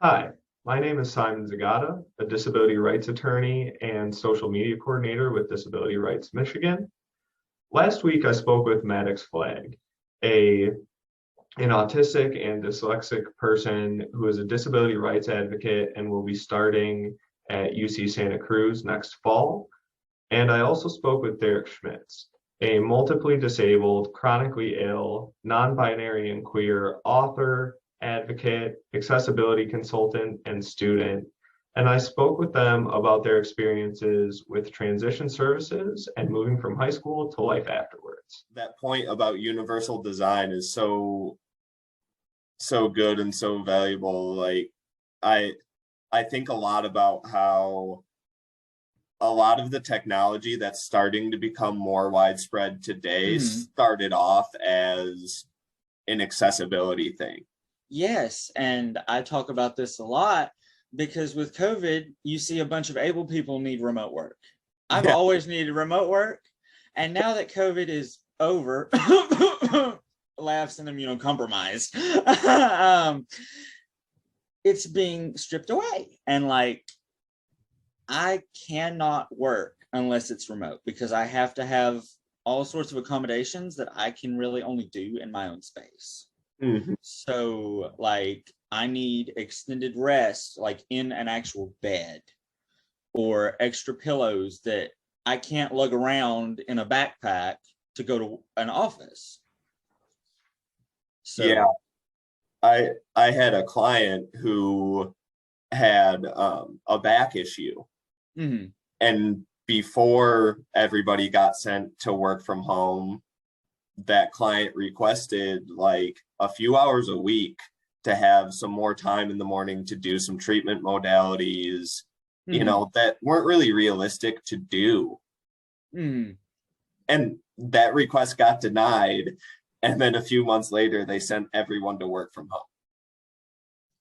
Hi, my name is Simon Zagata, a disability rights attorney and social media coordinator with Disability Rights Michigan. Last week, I spoke with Maddox Flagg, a, an autistic and dyslexic person who is a disability rights advocate and will be starting at UC Santa Cruz next fall. And I also spoke with Derek Schmitz, a multiply disabled, chronically ill, non-binary and queer author, advocate, accessibility consultant, and student. And I spoke with them about their experiences with transition services and moving from high school to life afterwards. That point about universal design is so good and so valuable. Like I I think a lot about how a lot of the technology that's starting to become more widespread today Mhm. started off as an accessibility thing. Yes, and I talk about this a lot because with COVID, you see a bunch of able people need remote work. I've Yeah. always needed remote work, and now that COVID is over, laughs and immunocompromised, um, it's being stripped away. And like, I cannot work unless it's remote because I have to have all sorts of accommodations that I can really only do in my own space. Mhm. So like I need extended rest, like in an actual bed, or extra pillows that I can't lug around in a backpack to go to an office. Yeah. So I had a client who had a back issue, mhm. and before everybody got sent to work from home, that client requested like a few hours a week to have some more time in the morning to do some treatment modalities, Mhm. that weren't really realistic to do. Mhm. And that request got denied. And then a few months later, they sent everyone to work from home.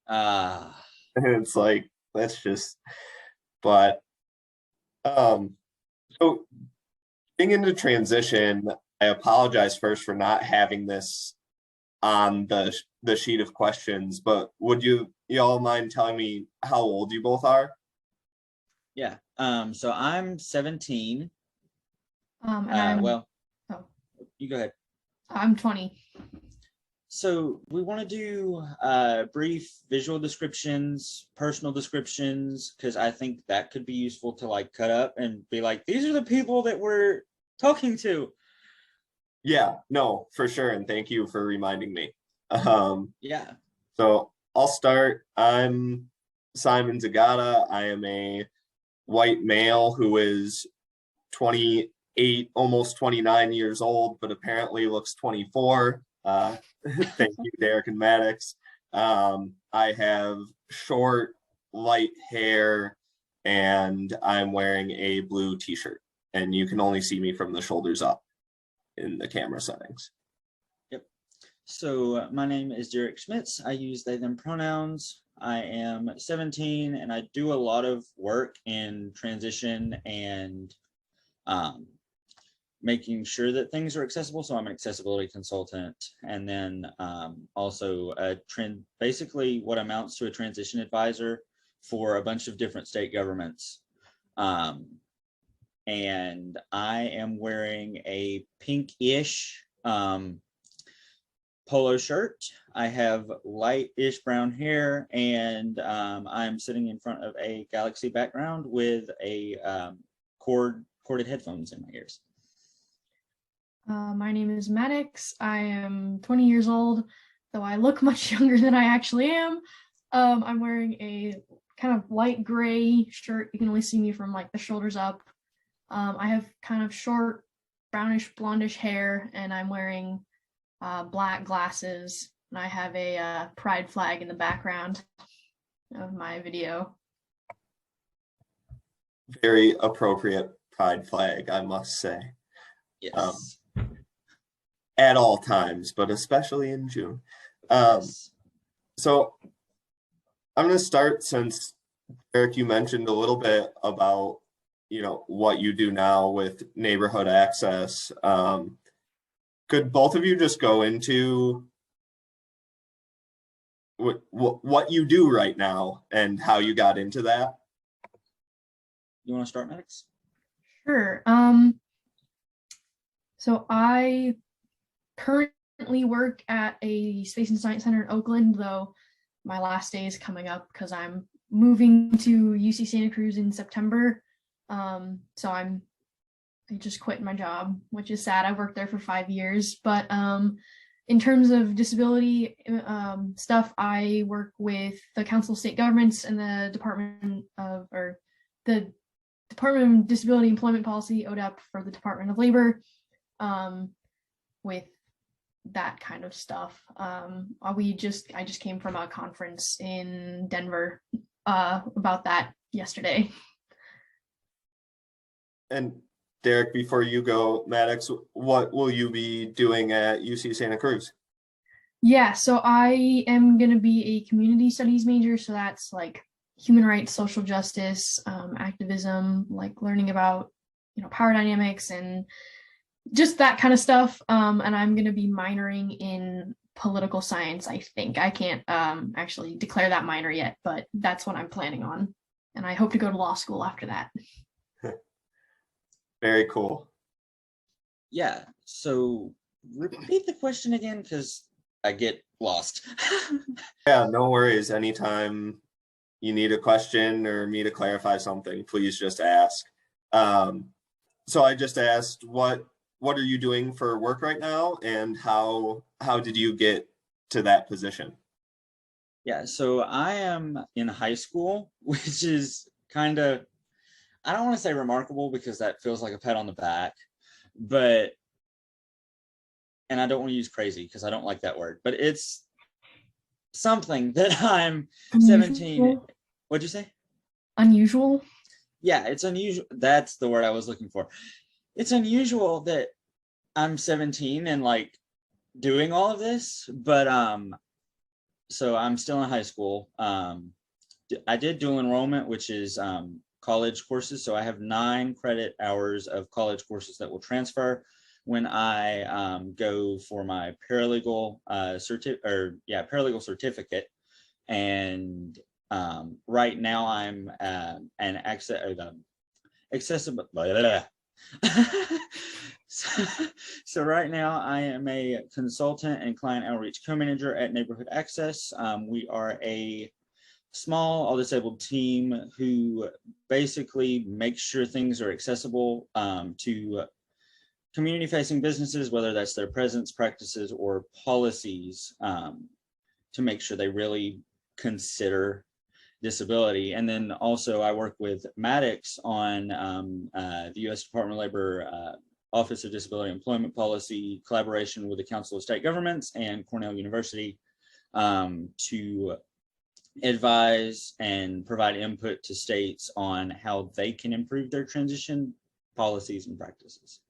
Ah, And it's like, that's just, but, um, so getting into transition, I apologize first for not having this on the sheet of questions, but would y'all mind telling me how old you both are? yeah. So I'm 17. And I'm Well, oh, you go ahead. I'm 20. So we want to do brief visual descriptions, personal descriptions, because I think that could be useful to like cut up and be like, these are the people that we're talking to. Yeah, no, for sure. And thank you for reminding me. Um, Yeah. so I'll start. I'm Simon Zagata. I am a white male who is 28, almost 29 years old, but apparently looks 24. Thank you, Derek and Maddox. I have short, light hair, and I'm wearing a blue t-shirt, and you can only see me from the shoulders up in the camera settings. Yep. So my name is Derek Schmitz. I use they, them pronouns. I am 17 and I do a lot of work in transition and um, making sure that things are accessible. So I'm an accessibility consultant, and then also basically what amounts to a transition advisor for a bunch of different state governments. And I am wearing a pinkish polo shirt. I have light-ish brown hair, and I'm sitting in front of a Galaxy background with a corded headphones in my ears. My name is Maddox. I am 20 years old, though I look much younger than I actually am. I'm wearing a kind of light gray shirt. You can only see me from like the shoulders up. I have kind of short brownish blondish hair, and I'm wearing black glasses, and I have a pride flag in the background of my video. Very appropriate pride flag, I must say. Yes. At all times, but especially in June. Yes. So I'm going to start, since Eric, you mentioned a little bit about what you do now with neighborhood access. Could both of you just go into what you do right now and how you got into that. You want to start, Maddox? Sure. So I currently work at a space and science center in Oakland, though my last day is coming up because I'm moving to UC Santa Cruz in September. So I just quit my job, which is sad. I worked there for 5 years, but in terms of disability stuff, I work with the Council of State Governments and the Department of Disability Employment Policy, ODEP, for the Department of Labor, with that kind of stuff. I just came from a conference in Denver about that yesterday. And Derek, before you go, Maddox, what will you be doing at UC Santa Cruz? Yeah, so I am going to be a community studies major. So that's like human rights, social justice, activism, like learning about, power dynamics and just that kind of stuff. And I'm going to be minoring in political science, I think. I can't actually declare that minor yet, but that's what I'm planning on. And I hope to go to law school after that. Very cool. Yeah. So repeat the question again, because I get lost. Yeah, no worries. Anytime you need a question or me to clarify something, please just ask. So I just asked, what are you doing for work right now, and how did you get to that position? Yeah, so I am in high school, which is kind of, I don't want to say remarkable because that feels like a pat on the back, but, and I don't want to use crazy because I don't like that word, but it's something that I'm 17. What'd you say? Unusual? Yeah, it's unusual. That's the word I was looking for. It's unusual that I'm 17 and like doing all of this, but so I'm still in high school. I did dual enrollment, which is college courses. So I have 9 credit hours of college courses that will transfer when I go for my paralegal paralegal certificate. And right now I'm accessible. So right now I am a consultant and client outreach co-manager at Neighborhood Access. We are a small all disabled team who basically makes sure things are accessible to community facing businesses, whether that's their presence, practices, or policies, to make sure they really consider disability. And then also I work with Maddox on the U.S. Department of Labor Office of Disability Employment Policy collaboration with the Council of State Governments and Cornell University to advise and provide input to states on how they can improve their transition policies and practices.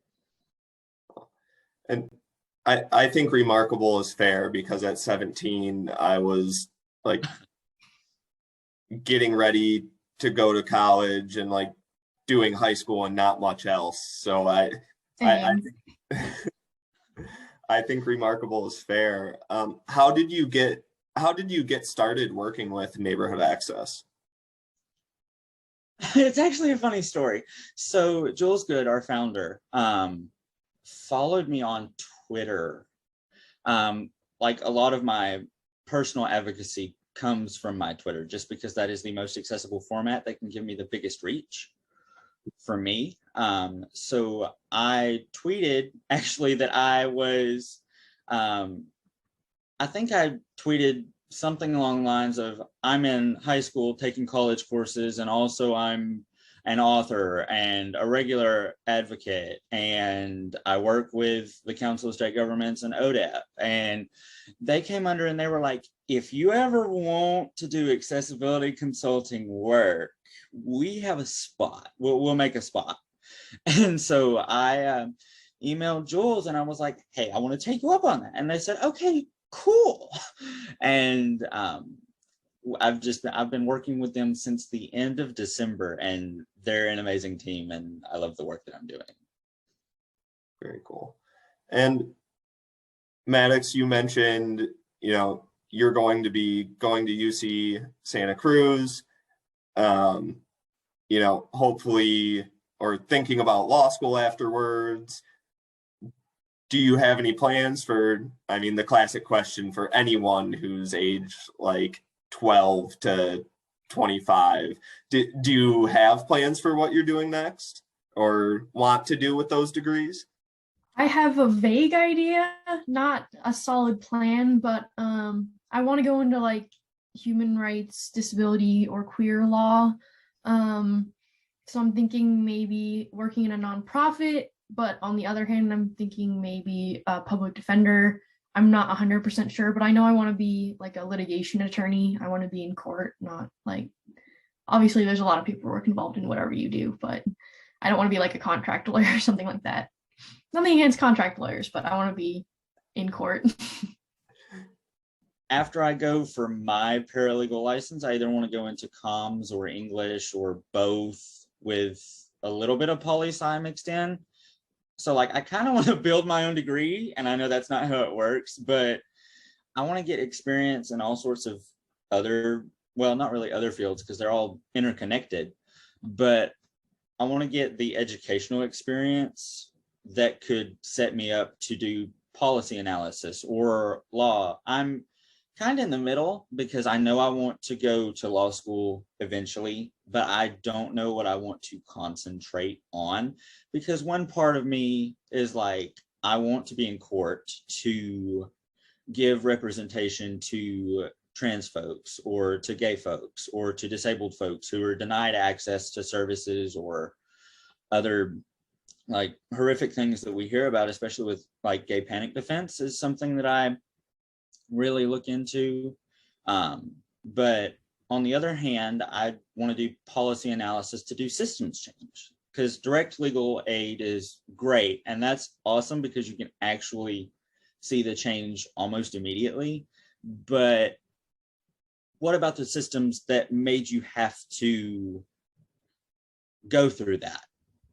And I think remarkable is fair, because at 17 I was like getting ready to go to college and like doing high school and not much else. So I think remarkable is fair. How did you get started working with Neighborhood Access? It's actually a funny story. So Jules Good, our founder, followed me on Twitter. Like a lot of my personal advocacy comes from my Twitter, just because that is the most accessible format that can give me the biggest reach for me. So I tweeted actually that I was, I think I tweeted something along the lines of, I'm in high school taking college courses, and also I'm an author and a regular advocate, and I work with the Council of State Governments and ODEP. And they came under and they were like, if you ever want to do accessibility consulting work, we have a spot. We'll make a spot. And so I emailed Jules and I was like, hey, I want to take you up on that. And they said, okay, cool. And I've been working with them since the end of December, and they're an amazing team, and I love the work that I'm doing. Very cool. And Maddox, you mentioned, you're going to be going to UC Santa Cruz, hopefully, or thinking about law school afterwards. Do you have any plans for, the classic question for anyone who's aged like 12 to 25, do you have plans for what you're doing next or want to do with those degrees? I have a vague idea, not a solid plan, but I want to go into like human rights, disability, or queer law. So I'm thinking maybe working in a nonprofit, but on the other hand, I'm thinking maybe a public defender. I'm not 100% sure, but I know I want to be like a litigation attorney. I want to be in court, not like, obviously there's a lot of paperwork involved in whatever you do, but I don't want to be like a contract lawyer or something like that. Nothing against contract lawyers, but I want to be in court. After I go for my paralegal license, I either want to go into comms or English or both with a little bit of poli-sci mixed in. So like, I kind of want to build my own degree, and I know that's not how it works, but I want to get experience in all sorts of other, well, not really other fields because they're all interconnected, but I want to get the educational experience that could set me up to do policy analysis or law. I'm kind of in the middle because I know I want to go to law school eventually, but I don't know what I want to concentrate on, because one part of me is like, I want to be in court to give representation to trans folks or to gay folks or to disabled folks who are denied access to services or other like horrific things that we hear about, especially with like gay panic defense, is something that I really look into. But on the other hand, I want to do policy analysis to do systems change, because direct legal aid is great. And that's awesome because you can actually see the change almost immediately. But what about the systems that made you have to go through that?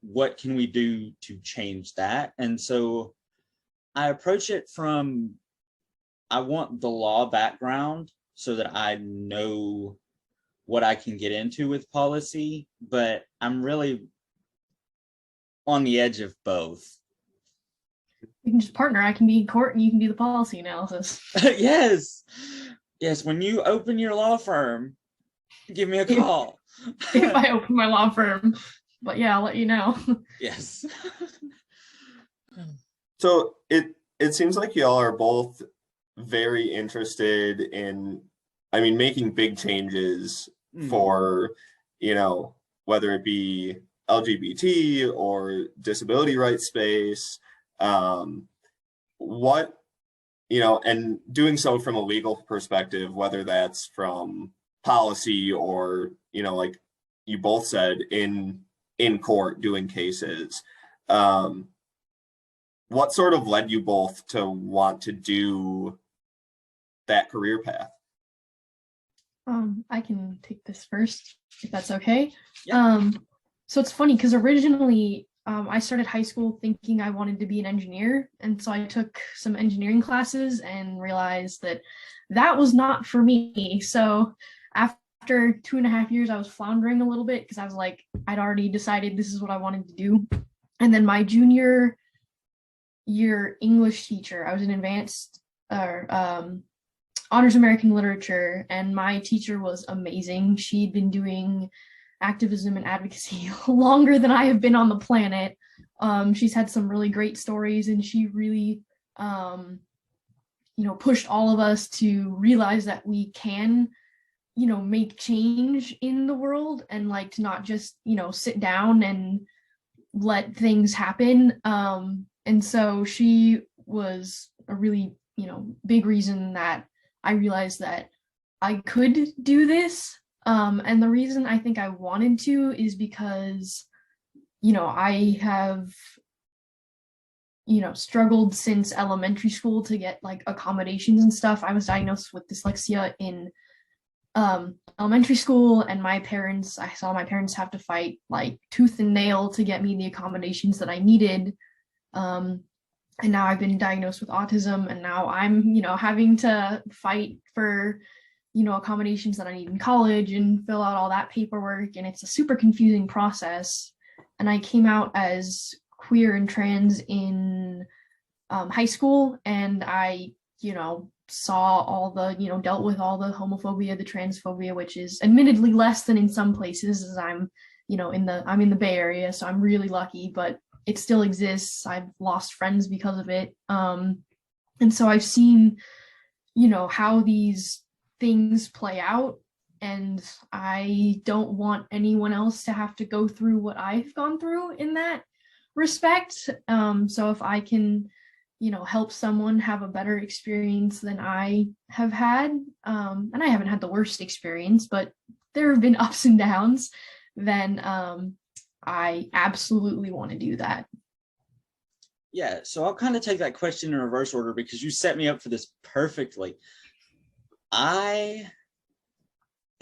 What can we do to change that? And so I approach it from, I want the law background so that I know what I can get into with policy, but I'm really on the edge of both. We can just partner. I can be in court and you can do the policy analysis. Yes. When you open your law firm, give me a call. If I open my law firm. But yeah, I'll let you know. Yes. So it seems like y'all are both very interested in, making big changes for, whether it be LGBT or disability rights space, and doing so from a legal perspective, whether that's from policy or, like you both said, in court doing cases. What sort of led you both to want to do that career path? I can take this first, if that's okay. Yeah. So it's funny because originally I started high school thinking I wanted to be an engineer. And so I took some engineering classes and realized that that was not for me. So after 2.5 years, I was floundering a little bit because I was like, I'd already decided this is what I wanted to do. And then my junior year English teacher, I was an advanced honors American literature, and my teacher was amazing. She'd been doing activism and advocacy longer than I have been on the planet. She's had some really great stories, and she really pushed all of us to realize that we can make change in the world, and like to not just sit down and let things happen. And so she was a really big reason that I realized that I could do this. And the reason I think I wanted to is because I have struggled since elementary school to get like accommodations and stuff. I was diagnosed with dyslexia in elementary school, and I saw my parents have to fight like tooth and nail to get me the accommodations that I needed. and now I've been diagnosed with autism, and now I'm, having to fight for, accommodations that I need in college and fill out all that paperwork, and it's a super confusing process. And I came out as queer and trans in high school, and I, saw all the, dealt with all the homophobia, the transphobia, which is admittedly less than in some places, as I'm, I'm in the Bay Area, so I'm really lucky, but it still exists. I've lost friends because of it. And so I've seen, how these things play out, and I don't want anyone else to have to go through what I've gone through in that respect. So if I can, help someone have a better experience than I have had, and I haven't had the worst experience, but there have been ups and downs, then I absolutely want to do that. Yeah, so I'll kind of take that question in reverse order because you set me up for this perfectly. I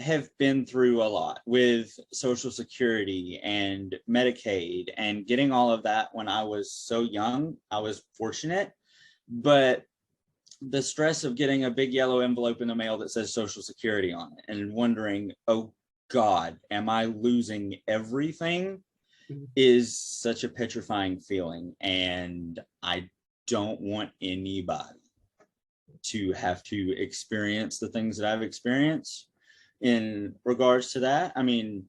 have been through a lot with Social Security and Medicaid and getting all of that when I was so young. I was fortunate, but the stress of getting a big yellow envelope in the mail that says Social Security on it and wondering, oh God, am I losing everything, is such a petrifying feeling. And I don't want anybody to have to experience the things that I've experienced in regards to that. I mean,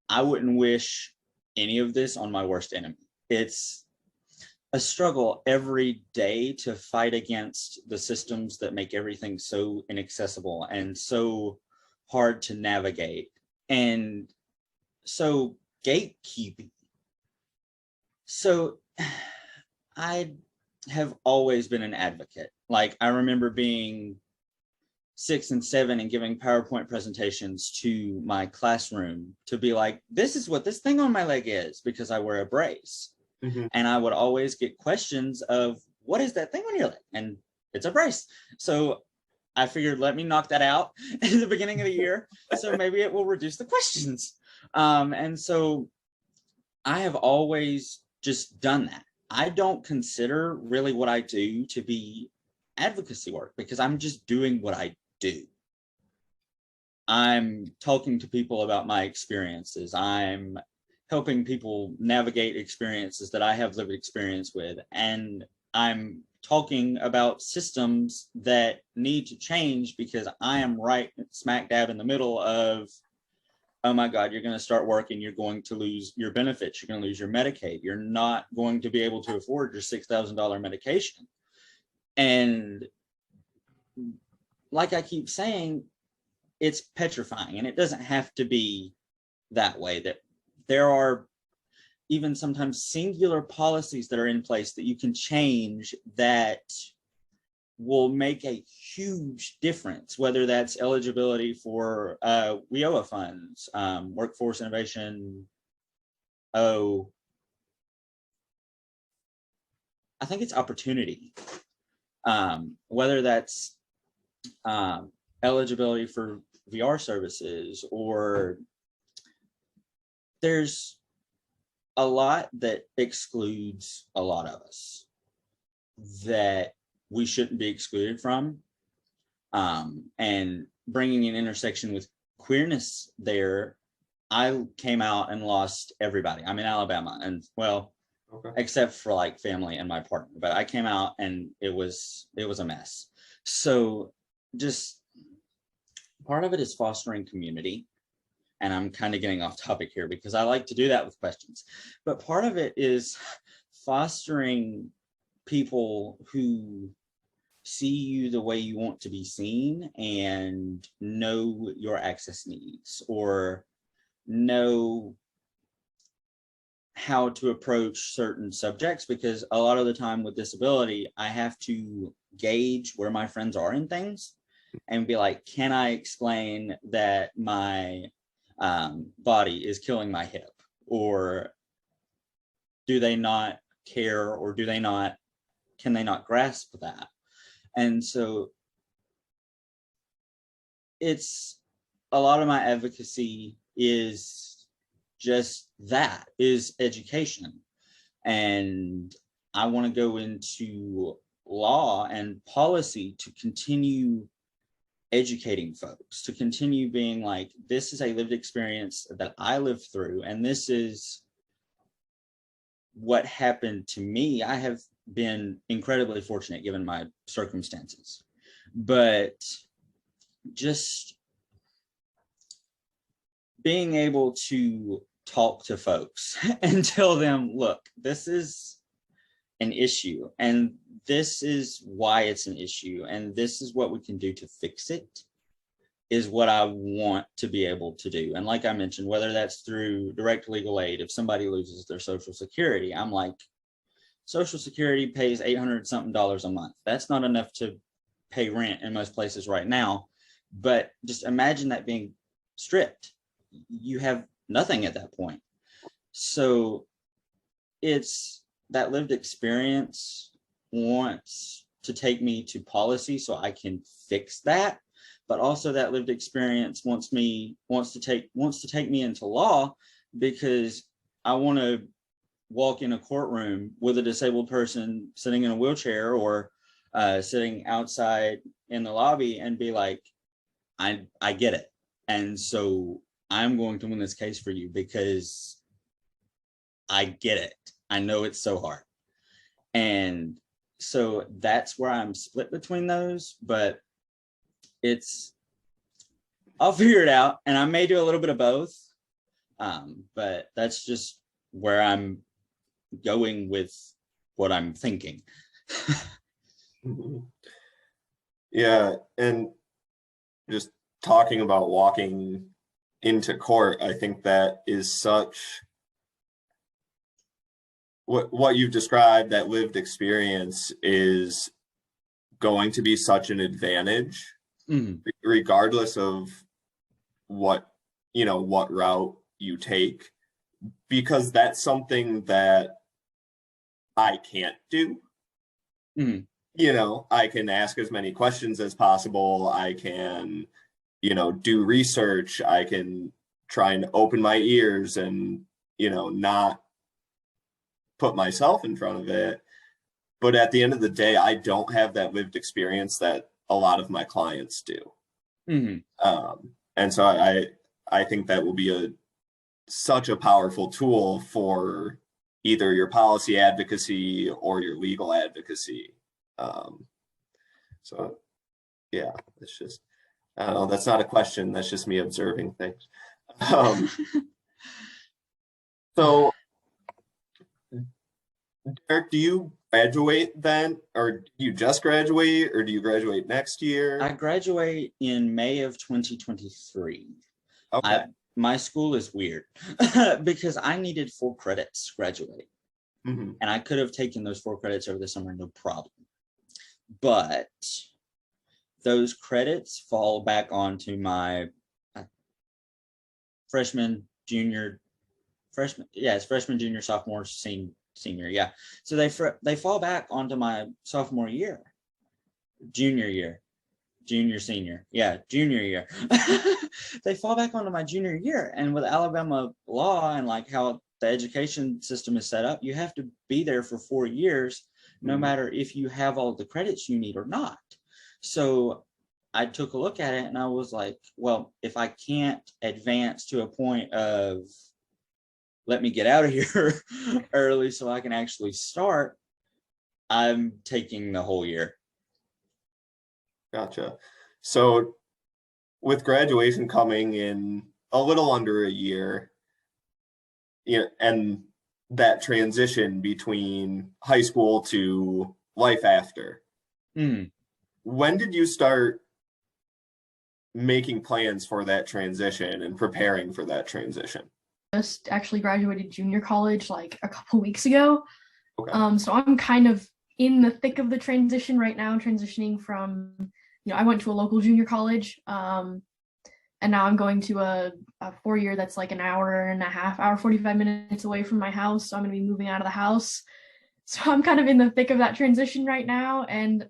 I wouldn't wish any of this on my worst enemy. It's a struggle every day to fight against the systems that make everything so inaccessible and so hard to navigate. And so gatekeeping. So I have always been an advocate. Like, I remember being 6 and 7 and giving PowerPoint presentations to my classroom to be like, this is what this thing on my leg is, because I wear a brace. Mm-hmm. And I would always get questions of, what is that thing on your leg? And it's a brace. So I figured, let me knock that out at the beginning of the year. So maybe it will reduce the questions. And so I have always just done that. I don't consider really what I do to be advocacy work, because I'm just doing what I do. I'm talking to people about my experiences. I'm helping people navigate experiences that I have lived experience with. And I'm talking about systems that need to change, because I am right smack dab in the middle of, oh my God, you're going to start working, you're going to lose your benefits, you're going to lose your Medicaid, you're not going to be able to afford your $6,000 medication. And like I keep saying, it's petrifying, and it doesn't have to be that way. That there are even sometimes singular policies that are in place that you can change that will make a huge difference, whether that's eligibility for WIOA funds, workforce innovation. I think it's opportunity. Whether that's eligibility for VR services, or there's a lot that excludes a lot of us that we shouldn't be excluded from. And bringing an intersection with queerness there, I came out and lost everybody. I'm in Alabama, and well, okay, except for like family and my partner, but I came out and it was a mess. So just part of it is fostering community. And I'm kind of getting off topic here because I like to do that with questions. But part of it is fostering people who see you the way you want to be seen and know your access needs, or know how to approach certain subjects. Because a lot of the time with disability, I have to gauge where my friends are in things and be like, can I explain that my body is killing my hip, or do they not care, or can they not grasp that? And so it's a lot of my advocacy is just that, is education. And I want to go into law and policy to continue educating folks, to continue being like, this is a lived experience that I lived through, and this is what happened to me. I have been incredibly fortunate given my circumstances, but just being able to talk to folks and tell them, look, this is an issue, and this is why it's an issue, and this is what we can do to fix it, is what I want to be able to do. And like I mentioned, whether that's through direct legal aid, if somebody loses their Social Security, I'm like, Social Security pays $800 something a month. That's not enough to pay rent in most places right now. But just imagine that being stripped. You have nothing at that point. So it's that lived experience wants to take me to policy so I can fix that, but also that lived experience wants to take me into law, because I want to walk in a courtroom with a disabled person sitting in a wheelchair or sitting outside in the lobby and be like, I get it, and so I'm going to win this case for you because I get it. I know it's so hard. And so that's where I'm split between those, but I'll figure it out, and I may do a little bit of both. But that's just where I'm going with what I'm thinking. Yeah, and just talking about walking into court, I think that is such what you've described, that lived experience is going to be such an advantage, regardless of what route you take, because that's something that I can't do. I can ask as many questions as possible. I can, do research. I can try and open my ears and, not put myself in front of it. But at the end of the day, I don't have that lived experience that a lot of my clients do. And so I think that will be such a powerful tool for either your policy advocacy or your legal advocacy. So yeah, it's just, I don't know, that's not a question. That's just me observing things. So Derek, do you graduate then, or do you just graduate, or do you graduate next year? I graduate in May of 2023. Okay. My school is weird because I needed 4 credits to graduate. And I could have taken those 4 credits over the summer, no problem. But those credits fall back onto my freshman, junior, sophomore, senior. Yeah. So they fall back onto my sophomore year, junior year. They fall back onto my junior year. And with Alabama law and like how the education system is set up, you have to be there for 4 years, no matter if you have all the credits you need or not. So I took a look at it and I was like, well, if I can't advance to a point of let me get out of here early so I can actually start, I'm taking the whole year. Gotcha. So with graduation coming in a little under a year, and that transition between high school to life after, when did you start making plans for that transition and preparing for that transition? Just actually graduated junior college like a couple weeks ago. Okay. So I'm kind of in the thick of the transition right now, transitioning from, I went to a local junior college, and now I'm going to a 4-year that's like an hour and a half, 45 minutes away from my house. So I'm going to be moving out of the house. So I'm kind of in the thick of that transition right now, and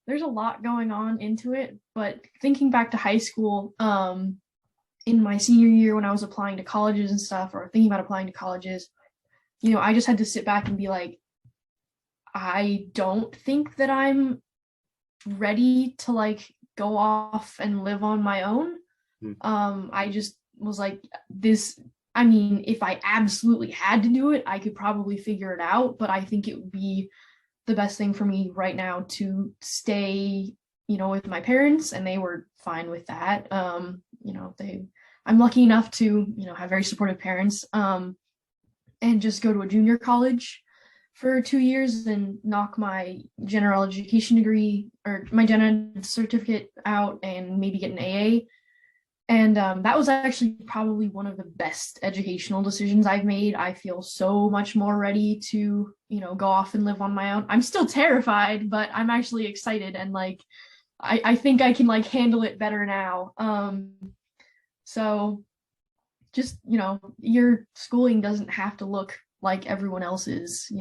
there's a lot going on into it. But thinking back to high school, in my senior year when I was applying to colleges and stuff, or thinking about applying to colleges, I just had to sit back and be like, I don't think that I'm ready to like go off and live on my own. I just was like, this, I mean, if I absolutely had to do it, I could probably figure it out, but I think it would be the best thing for me right now to stay, with my parents, and they were fine with that. I'm lucky enough to, have very supportive parents, and just go to a junior college for 2 years and knock my general education degree or my gen ed certificate out and maybe get an AA. And that was actually probably one of the best educational decisions I've made. I feel so much more ready to, go off and live on my own. I'm still terrified, but I'm actually excited, and like I think I can like handle it better now. So just, your schooling doesn't have to look like everyone else's.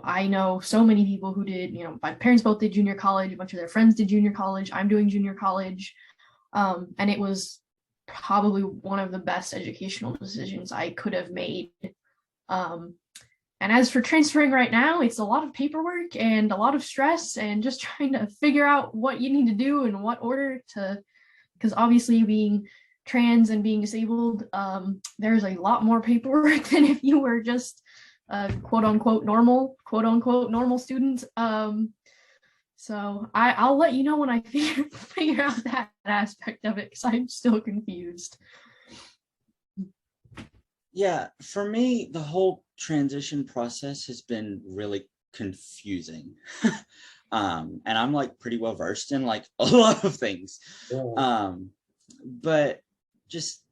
I know so many people who did, my parents both did junior college, a bunch of their friends did junior college, I'm doing junior college. And it was probably one of the best educational decisions I could have made. And as for transferring right now, it's a lot of paperwork and a lot of stress and just trying to figure out what you need to do in what order to, because obviously being trans and being disabled, there's a lot more paperwork than if you were just a quote unquote normal student. So I'll let you know when I figure out that aspect of it, because I'm still confused. Yeah, for me, the whole transition process has been really confusing. And I'm like pretty well versed in like a lot of things. But just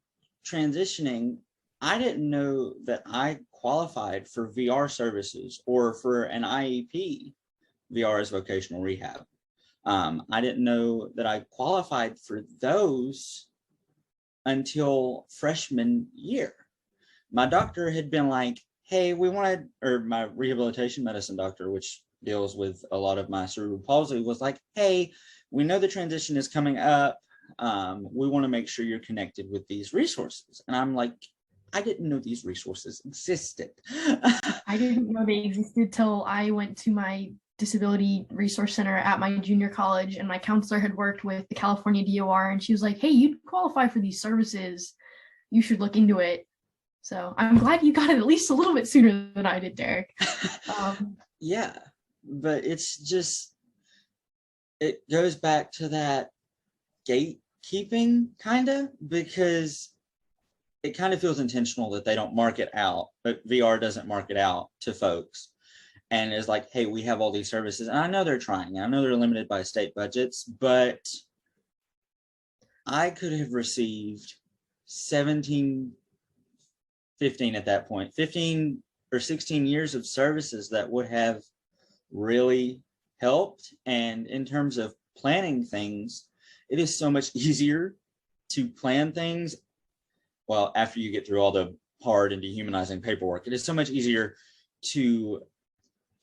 transitioning, I didn't know that I qualified for VR services or for an IEP. VR is vocational rehab. I didn't know that I qualified for those until freshman year. My doctor had been like, hey, my rehabilitation medicine doctor, which deals with a lot of my cerebral palsy, was like, hey, we know the transition is coming up. We want to make sure you're connected with these resources. And I'm like, I didn't know these resources existed. I didn't know they existed till I went to my disability resource center at my junior college, and my counselor had worked with the California DOR, and she was like, hey, you qualify for these services, you should look into it. So I'm glad you got it at least a little bit sooner than I did, Derek. Yeah, but it's just, it goes back to that gatekeeping kind of, because it kind of feels intentional that they don't mark it out, but VR doesn't mark it out to folks. And is like, hey, we have all these services. And I know they're trying. I know they're limited by state budgets, but I could have received 15 at that point, 15 or 16 years of services that would have really helped. And in terms of planning things, it is so much easier to plan things. Well, after you get through all the hard and dehumanizing paperwork, it is so much easier to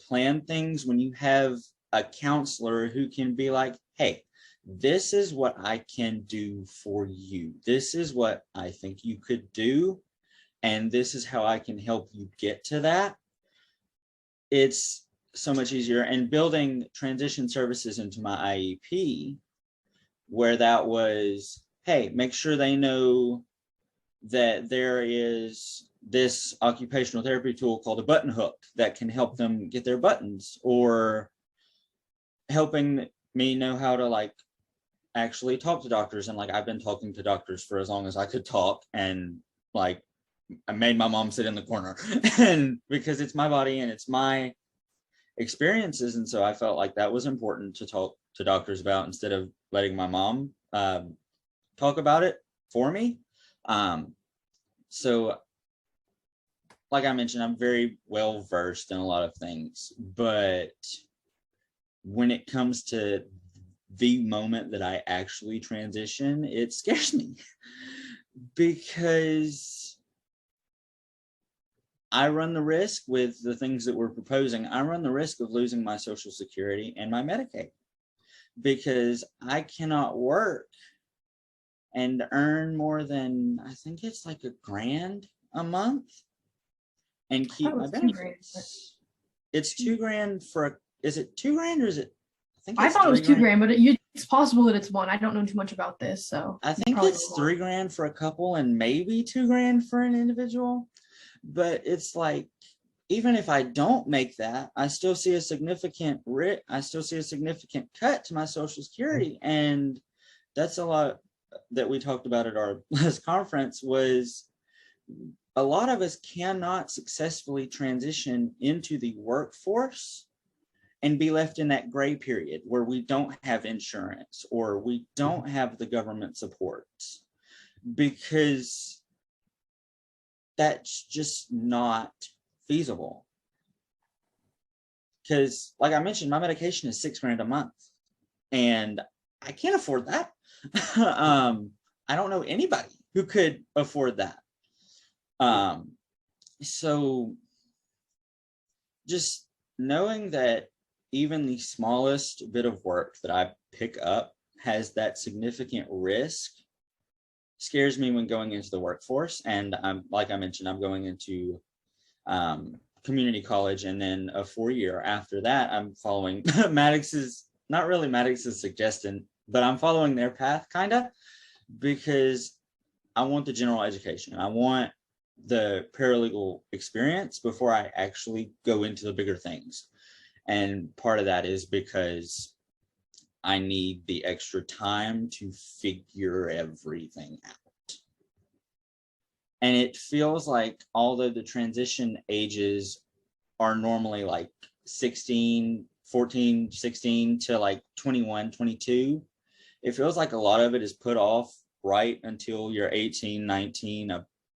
plan things when you have a counselor who can be like, hey, this is what I can do for you. This is what I think you could do. And this is how I can help you get to that. It's so much easier. And building transition services into my IEP, where that was, hey, make sure they know that there is this occupational therapy tool called a button hook that can help them get their buttons, or helping me know how to like actually talk to doctors. And like, I've been talking to doctors for as long as I could talk, and like I made my mom sit in the corner and because it's my body and it's my experiences. And so I felt like that was important to talk to doctors about instead of letting my mom talk about it for me. So like I mentioned, I'm very well versed in a lot of things, but when it comes to the moment that I actually transition, it scares me because I run the risk with the things that we're proposing. I run the risk of losing my Social Security and my Medicaid because I cannot work and earn more than, I think it's like $1,000 a month and keep my benefits. it's $2,000 for, is it $2,000 or is it? I thought it was $2,000, but it's possible that it's one. I don't know too much about this, so I think it's $3,000 for a couple and maybe $2,000 for an individual. But it's like, even if I don't make that, I still see a significant cut to my Social Security, and that's a lot that we talked about at our last conference. Was a lot of us cannot successfully transition into the workforce and be left in that gray period where we don't have insurance or we don't have the government supports, because that's just not feasible. Because like I mentioned, my medication is $6,000 a month and I can't afford that. I don't know anybody who could afford that. So just knowing that even the smallest bit of work that I pick up has that significant risk scares me when going into the workforce. And like I mentioned, I'm going into community college, and then a 4-year after that, I'm following Maddox's suggestion, but I'm following their path kind of, because I want the general education. I want the paralegal experience before I actually go into the bigger things. And part of that is because I need the extra time to figure everything out. And it feels like, although the transition ages are normally like 14, 16 to like 21, 22, it feels like a lot of it is put off right until you're 18, 19,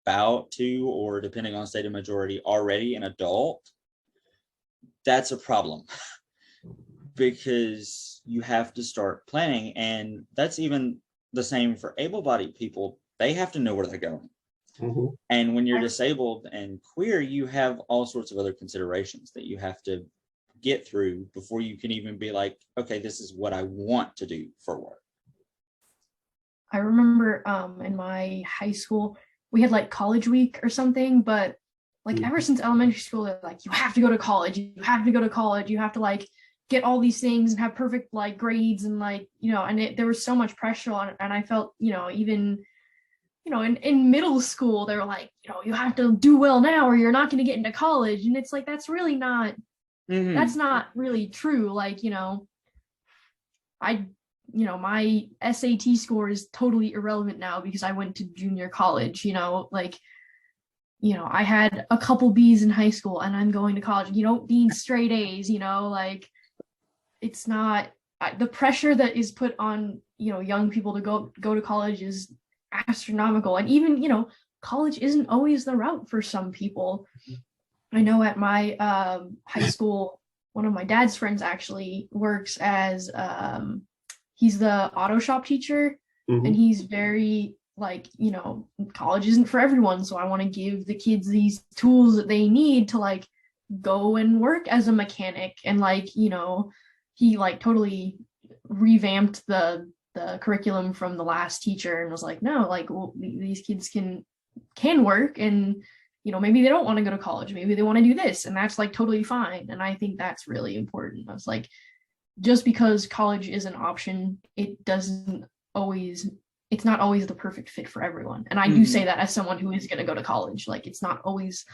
about to, or depending on state of majority, already an adult. That's a problem because you have to start planning. And that's even the same for able-bodied people. They have to know where they're going. Mm-hmm. And when you're disabled and queer, you have all sorts of other considerations that you have to get through before you can even be like, okay, this is what I want to do for work. I remember in my high school, we had like college week or something, but like ever since elementary school, they're like, you have to go to college, you have to go to college, you have to like get all these things and have perfect like grades, and like, you know, and there was so much pressure on it. And I felt, you know, even, you know, in middle school, they were like, you know, you have to do well now or you're not going to get into college. And it's like, that's really not, that's not really true. Like, you know, my SAT score is totally irrelevant now because I went to junior college, you know, like, you know, I had a couple B's in high school and I'm going to college. You don't need straight A's, you know, like it's not the pressure that is put on, you know, young people to go to college is astronomical. And even, you know, college isn't always the route for some people. I know at my high school, one of my dad's friends actually works as he's the auto shop teacher, and he's very like, you know, college isn't for everyone. So I want to give the kids these tools that they need to like go and work as a mechanic. And like, you know, he like totally revamped the curriculum from the last teacher and was like, no, like, well, these kids can work, and, you know, maybe they don't want to go to college. Maybe they want to do this, and that's like totally fine. And I think that's really important. I was like, just because college is an option, it's not always the perfect fit for everyone. And I do say that as someone who is going to go to college, like it's not always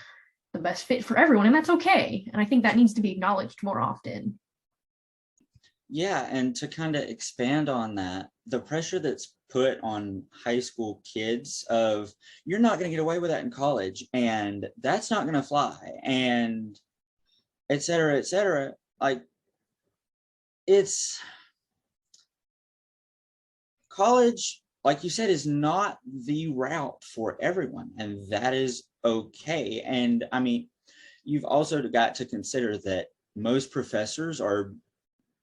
the best fit for everyone, and that's okay. And I think that needs to be acknowledged more often. Yeah, and to kind of expand on that, the pressure that's put on high school kids of, you're not going to get away with that in college, and that's not going to fly, and et cetera, like, it's college, like you said, is not the route for everyone, and that is okay. And I mean, you've also got to consider that most professors are,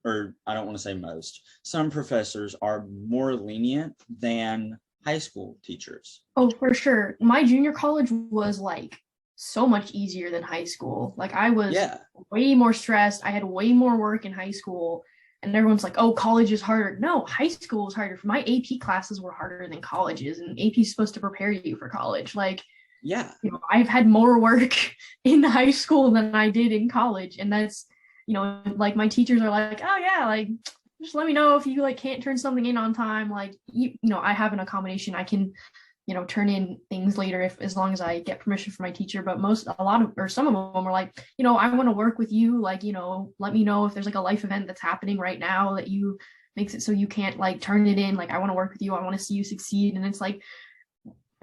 or I don't want to say most, some professors are more lenient than high school teachers. Oh, for sure. My junior college was like so much easier than high school. Like I was way more stressed. I had way more work in high school, and everyone's like, oh, college is harder. No, high school is harder. My AP classes were harder than college's, and AP is supposed to prepare you for college. Like, Yeah. I've had more work in high school than I did in college. And that's, like my teachers are like, oh yeah, like just let me know if you like can't turn something in on time. Like I have an accommodation. I can, turn in things later if as long as I get permission from my teacher. But some of them are like, I want to work with you. Like, let me know if there's like a life event that's happening right now that you makes it so you can't like turn it in. Like, I want to work with you. I want to see you succeed. And it's like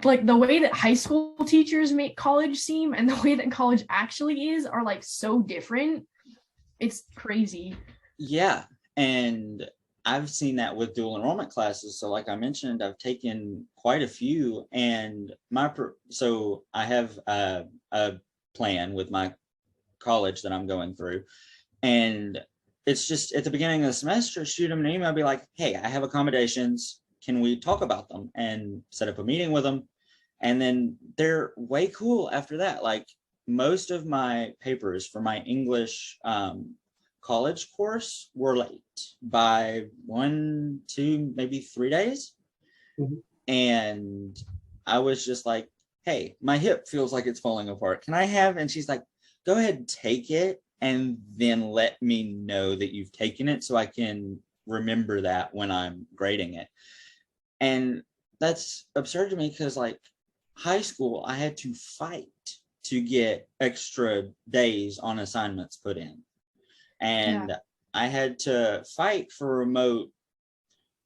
the way that high school teachers make college seem and the way that college actually is are like so different. It's crazy. Yeah. And I've seen that with dual enrollment classes. So like I mentioned, I've taken quite a few, and so I have a plan with my college that I'm going through. And it's just at the beginning of the semester, shoot them an email, be like, hey, I have accommodations. Can we talk about them? And set up a meeting with them. And then they're way cool after that. Like most of my papers for my English college course were late by 1, 2, maybe 3 days. Mm-hmm. And I was just like, hey, my hip feels like it's falling apart. Can I have? And she's like, go ahead, take it. And then let me know that you've taken it so I can remember that when I'm grading it. And that's absurd to me because like high school, I had to fight to get extra days on assignments put in. And I had to fight for remote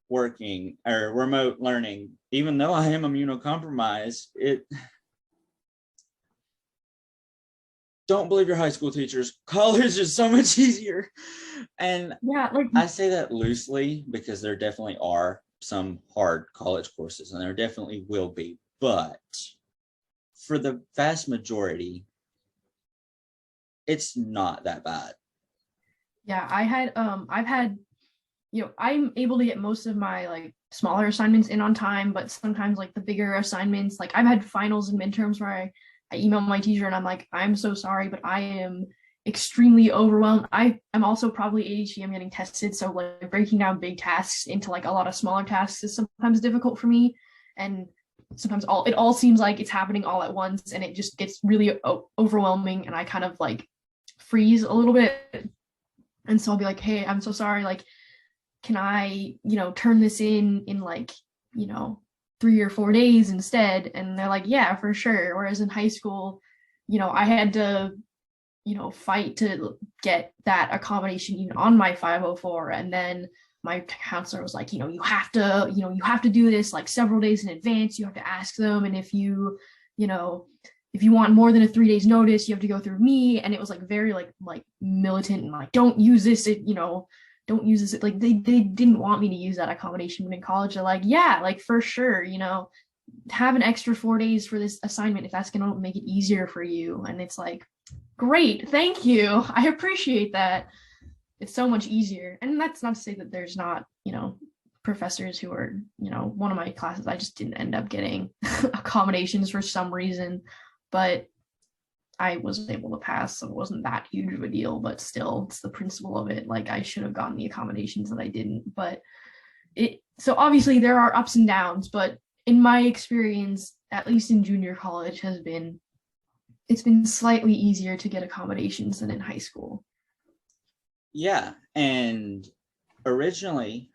working or remote learning, even though I am immunocompromised. Don't believe your high school teachers. College is so much easier. And I say that loosely because there definitely are some hard college courses, and there definitely will be. But for the vast majority, it's not that bad. Yeah, I've had, I'm able to get most of my like smaller assignments in on time, but sometimes like the bigger assignments, like I've had finals and midterms where I email my teacher and I'm like, I'm so sorry, but I am extremely overwhelmed. I'm also probably ADHD. I'm getting tested, so like breaking down big tasks into like a lot of smaller tasks is sometimes difficult for me, and sometimes it all seems like it's happening all at once, and it just gets really overwhelming, and I kind of like freeze a little bit, and so I'll be like, hey, I'm so sorry. Like, can I, turn this in like, 3 or 4 days instead? And they're like, yeah, for sure. Whereas in high school, I had to, fight to get that accommodation even on my 504. And then my counselor was like, you have to do this like several days in advance. You have to ask them. And if you want more than a 3 days notice, you have to go through me. And it was like very like militant and like, don't use this, don't use this. Like they didn't want me to use that accommodation. But in college, they're like, yeah, like for sure, have an extra 4 days for this assignment if that's going to make it easier for you. And it's like, great, thank you. I appreciate that. It's so much easier. And that's not to say that there's not, professors who are, one of my classes, I just didn't end up getting accommodations for some reason, but I was able to pass, so it wasn't that huge of a deal. But still, it's the principle of it. Like, I should have gotten the accommodations that I didn't. But so obviously there are ups and downs, but in my experience, at least in junior college, it's been slightly easier to get accommodations than in high school. Yeah, and originally,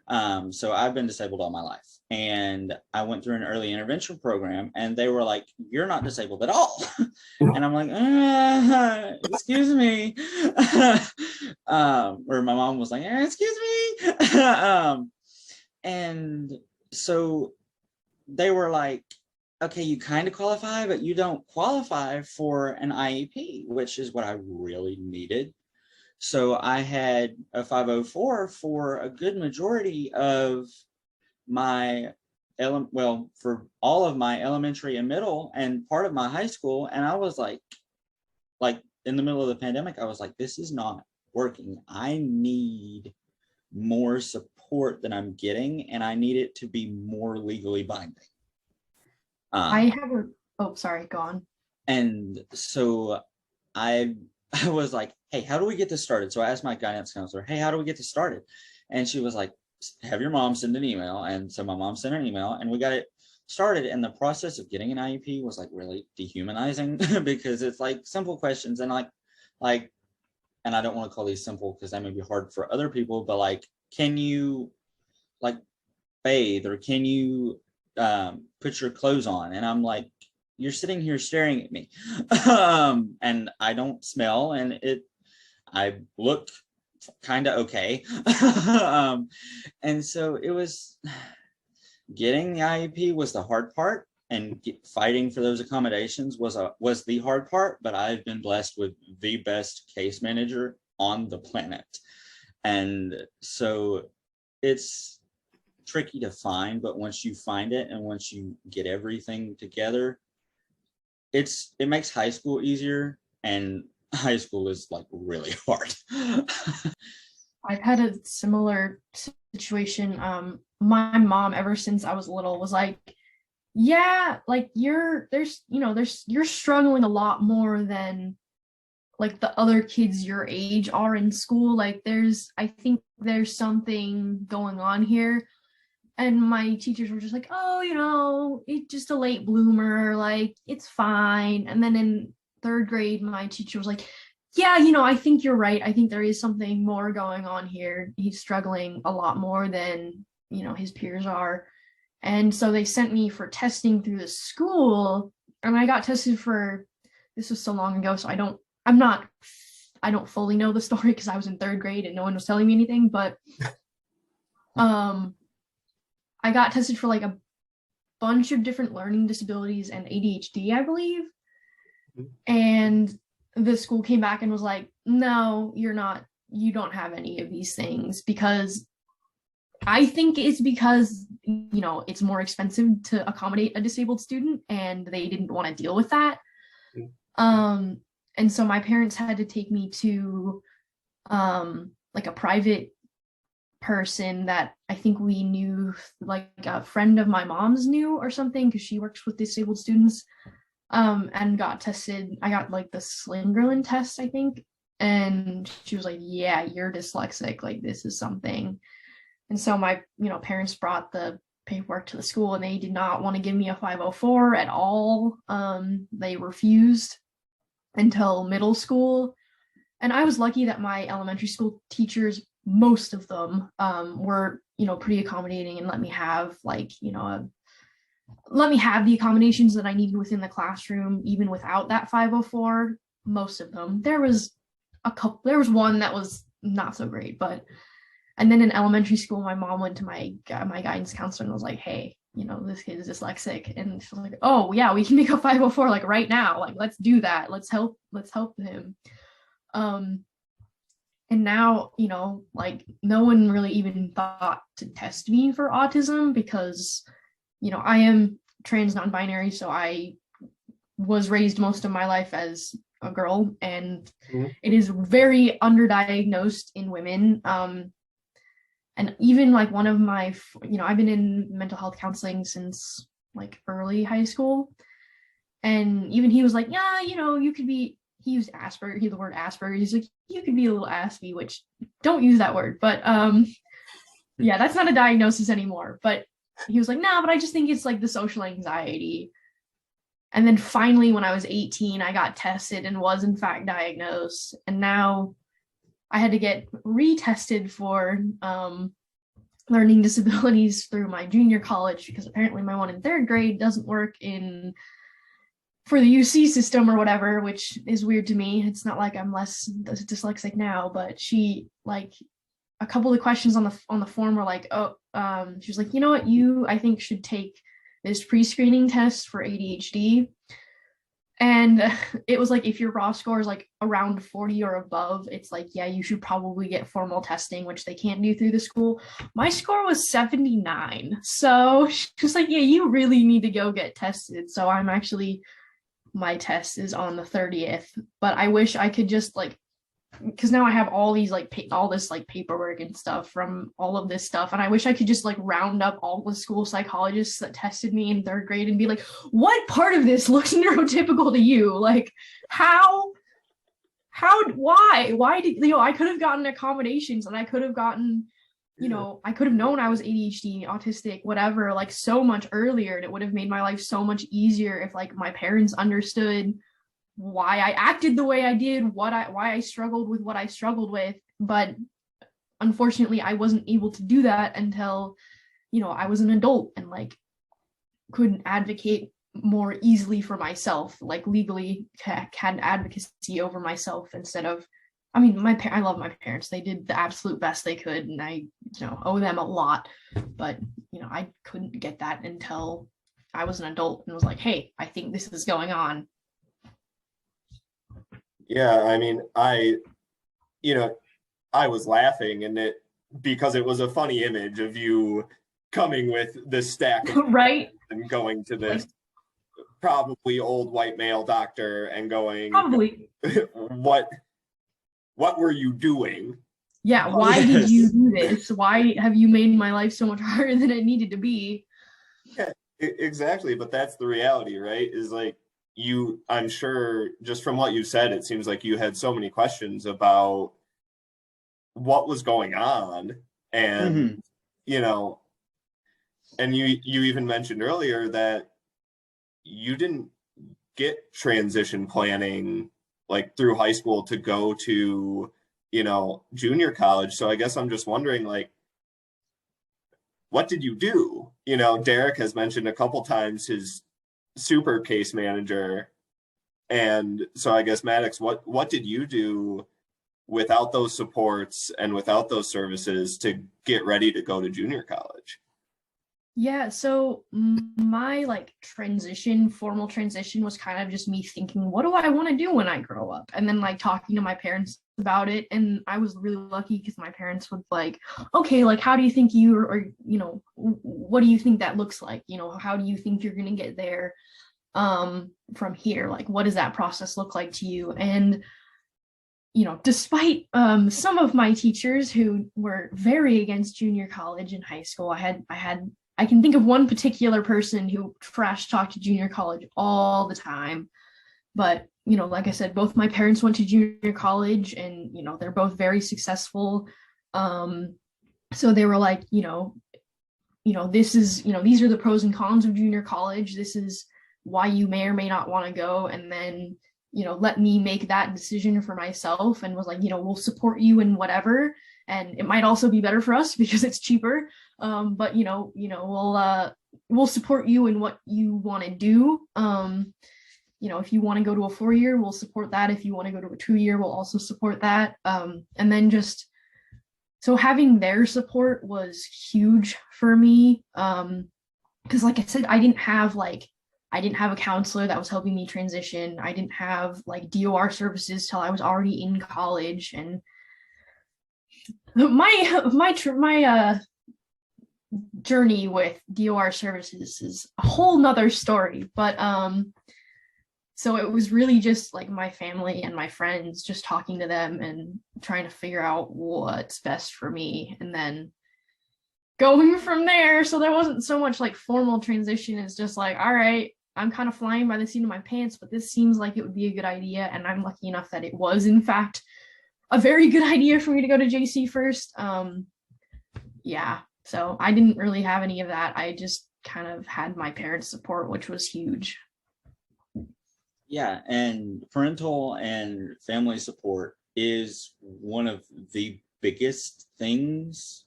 so I've been disabled all my life, and I went through an early intervention program, and they were like, you're not disabled at all. And I'm like, excuse me. Or my mom was like, excuse me. And so they were like, okay, you kind of qualify, but you don't qualify for an IEP, which is what I really needed. So I had a 504 for a good majority of my, for all of my elementary and middle and part of my high school. And I was like in the middle of the pandemic, I was like, this is not working. I need more support than I'm getting, and I need it to be more legally binding. Sorry, go on. And so I was like, hey, how do we get this started? So I asked my guidance counselor, hey, how do we get this started? And she was like, have your mom send an email. And so my mom sent an email, and we got it started, and the process of getting an IEP was like really dehumanizing because it's like simple questions and like, and I don't want to call these simple because that may be hard for other people, but like, can you like bathe, or can you put your clothes on? And I'm like, you're sitting here staring at me. And I don't smell, and I look kind of okay. And so it was, getting the IEP was the hard part, and fighting for those accommodations was the hard part, but I've been blessed with the best case manager on the planet. And so it's tricky to find, but once you find it and once you get everything together, it makes high school easier, and high school is like really hard. I've had a similar situation. My mom, ever since I was little, was like, yeah, like you're struggling a lot more than like the other kids your age are in school. Like I think there's something going on here. And my teachers were just like, oh, it's just a late bloomer, like it's fine. And then in third grade, my teacher was like, yeah, I think you're right. I think there is something more going on here. He's struggling a lot more than, his peers are. And so they sent me for testing through the school, and I got tested for, this was so long ago, so I don't fully know the story because I was in third grade and no one was telling me anything, but I got tested for like a bunch of different learning disabilities and ADHD, I believe. And the school came back and was like, no, you don't have any of these things, because I think it's because, it's more expensive to accommodate a disabled student, and they didn't want to deal with that. And so my parents had to take me to like a private person that I think we knew, like a friend of my mom's knew or something, because she works with disabled students, and got tested. I got like the Slingerland test, I think, and she was like, yeah, you're dyslexic, like this is something. And so my parents brought the paperwork to the school, and they did not want to give me a 504 at all. They refused until middle school. And I was lucky that my elementary school teachers, most of them, were pretty accommodating and let me have the accommodations that I needed within the classroom, even without that 504. Most of them. There was one that was not so great, and then in elementary school, my mom went to my guidance counselor and was like, hey, this kid is dyslexic. And she was like, oh yeah, we can make a 504 like right now. Like, let's do that. Let's help him. And now, like no one really even thought to test me for autism because, I am trans non-binary. So I was raised most of my life as a girl, and it is very underdiagnosed in women. And even like one of my, I've been in mental health counseling since like early high school. And even he was like, yeah, you could be, he used the word Asperger. He's like, you could be a little aspy, which don't use that word. But yeah, that's not a diagnosis anymore. But he was like, nah, but I just think it's like the social anxiety. And then finally, when I was 18, I got tested and was in fact diagnosed. And now I had to get retested for learning disabilities through my junior college, because apparently my one in third grade doesn't work for the UC system or whatever, which is weird to me. It's not like I'm less dyslexic now, but she, like, a couple of questions on the form were like, she was like, you know what, you I think should take this pre-screening test for ADHD. And it was like, if your raw score is like around 40 or above, it's like, yeah, you should probably get formal testing, which they can't do through the school. My score was 79. So she was like, yeah, you really need to go get tested. So my test is on the 30th, but I wish I could just because now I have all these all this paperwork and stuff from all of this stuff, and I wish I could just round up all the school psychologists that tested me in third grade and be like, what part of this looks neurotypical to you? Like, why did I could have gotten accommodations, and I could have gotten you know, I could have known I was ADHD, autistic, whatever, like so much earlier, and it would have made my life so much easier if like my parents understood why I acted the way I did, why I struggled with what I struggled with. But unfortunately, I wasn't able to do that until, you know, I was an adult and like could advocate more easily for myself, like legally had advocacy over myself instead of, I mean, I love my parents. They did the absolute best they could, and I, you know, owe them a lot. But, you know, I couldn't get that until I was an adult and was like, hey, I think this is going on. Yeah, I mean, you know, I was laughing because it was a funny image of you coming with this stack of right? and going to this probably old white male doctor and going, Probably. what were you doing? Yeah, why did you do this? Why have you made my life so much harder than it needed to be? Yeah, exactly. But that's the reality, right? Is like I'm sure just from what you said, it seems like you had so many questions about what was going on. And, you know, and you even mentioned earlier that you didn't get transition planning like through high school to go to, you know, junior college. So I guess I'm just wondering, like, what did you do? You know, Derek has mentioned a couple times his super case manager. And so I guess Maddox, what did you do without those supports and without those services to get ready to go to junior college? Yeah, so my like formal transition was kind of just me thinking, what do I want to do when I grow up? And then like talking to my parents about it. And I was really lucky because my parents would like, okay, like how do you think or you know, what do you think that looks like? You know, how do you think you're gonna get there from here? Like, what does that process look like to you? And you know, despite some of my teachers who were very against junior college and high school, I can think of one particular person who trash talked to junior college all the time. But, you know, like I said, both my parents went to junior college and, you know, they're both very successful. So they were like, you know, this is, you know, these are the pros and cons of junior college. This is why you may or may not want to go. And then, you know, let me make that decision for myself and was like, you know, we'll support you in whatever. And it might also be better for us because it's cheaper. But we'll support you in what you want to do. You know, if you want to go to a 4-year, we'll support that. If you want to go to a 2-year, we'll also support that. And then so having their support was huge for me. Because like I said, I didn't have a counselor that was helping me transition. I didn't have like DOR services till I was already in college. And my journey with DOR services is a whole nother story. But so it was really just like my family and my friends, just talking to them and trying to figure out what's best for me, and then going from there. So there wasn't so much like formal transition. It's just like, all right, I'm kind of flying by the seat of my pants, but this seems like it would be a good idea. And I'm lucky enough that it was, in fact, a very good idea for me to go to JC first. Yeah, so I didn't really have any of that. I just kind of had my parents' support, which was huge. Yeah, and parental and family support is one of the biggest things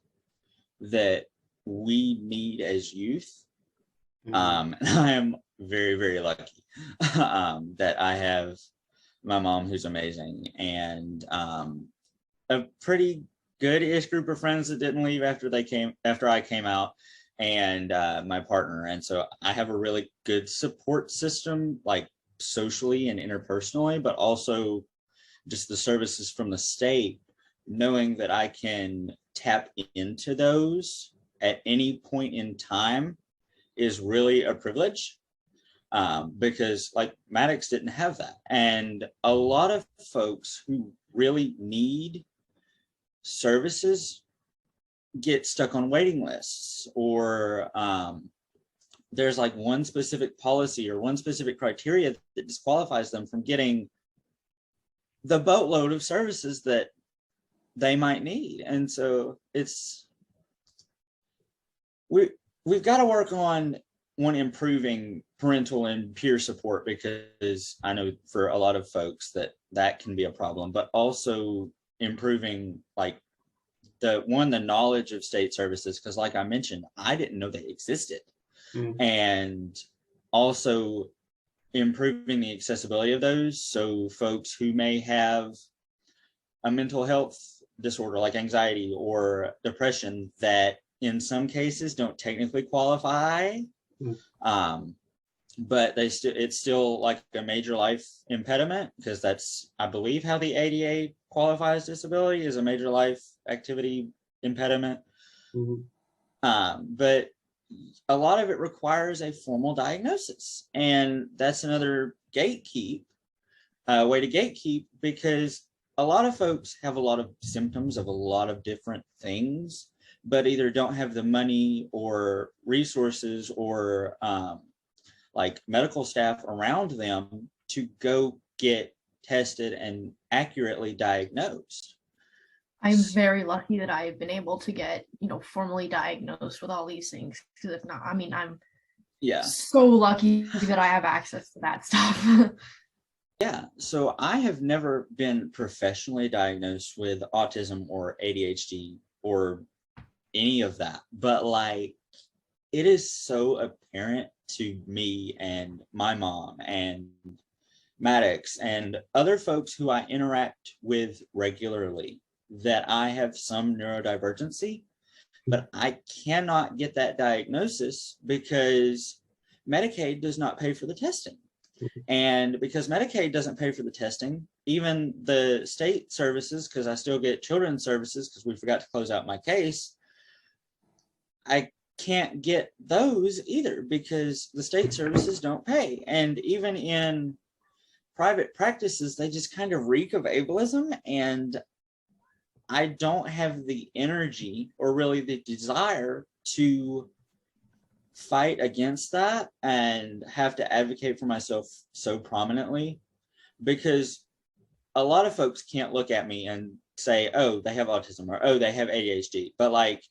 that we need as youth. And I am very, very lucky that I have my mom, who's amazing, and a pretty good-ish group of friends that didn't leave after I came out, and my partner. And so I have a really good support system, like socially and interpersonally, but also just the services from the state, knowing that I can tap into those at any point in time is really a privilege. Because like Maddox didn't have that. And a lot of folks who really need services get stuck on waiting lists, or there's like one specific policy or one specific criteria that disqualifies them from getting the boatload of services that they might need. And so it's we've got to work on improving parental and peer support, because I know for a lot of folks that can be a problem, but also improving like the knowledge of state services, because like I mentioned, I didn't know they existed. And also improving the accessibility of those, so folks who may have a mental health disorder like anxiety or depression that in some cases don't technically qualify, but it's still like a major life impediment, because that's, I believe, how the ADA qualifies disability, is a major life activity impediment. But a lot of it requires a formal diagnosis, and that's another way to gatekeep, because a lot of folks have a lot of symptoms of a lot of different things, but either don't have the money or resources or like medical staff around them to go get tested and accurately diagnosed. I'm very lucky that I've been able to get, formally diagnosed with all these things. Because if not, I'm so lucky that I have access to that stuff. Yeah, so I have never been professionally diagnosed with autism or ADHD or any of that, but like it is so apparent to me and my mom and Maddox and other folks who I interact with regularly that I have some neurodivergency, but I cannot get that diagnosis because Medicaid does not pay for the testing. And because Medicaid doesn't pay for the testing, even the state services, because I still get children's services because we forgot to close out my case, I can't get those either because the state services don't pay. And even in private practices, they just kind of reek of ableism, and I don't have the energy or really the desire to fight against that and have to advocate for myself so prominently, because a lot of folks can't look at me and say, oh, they have autism, or oh, they have ADHD. But like,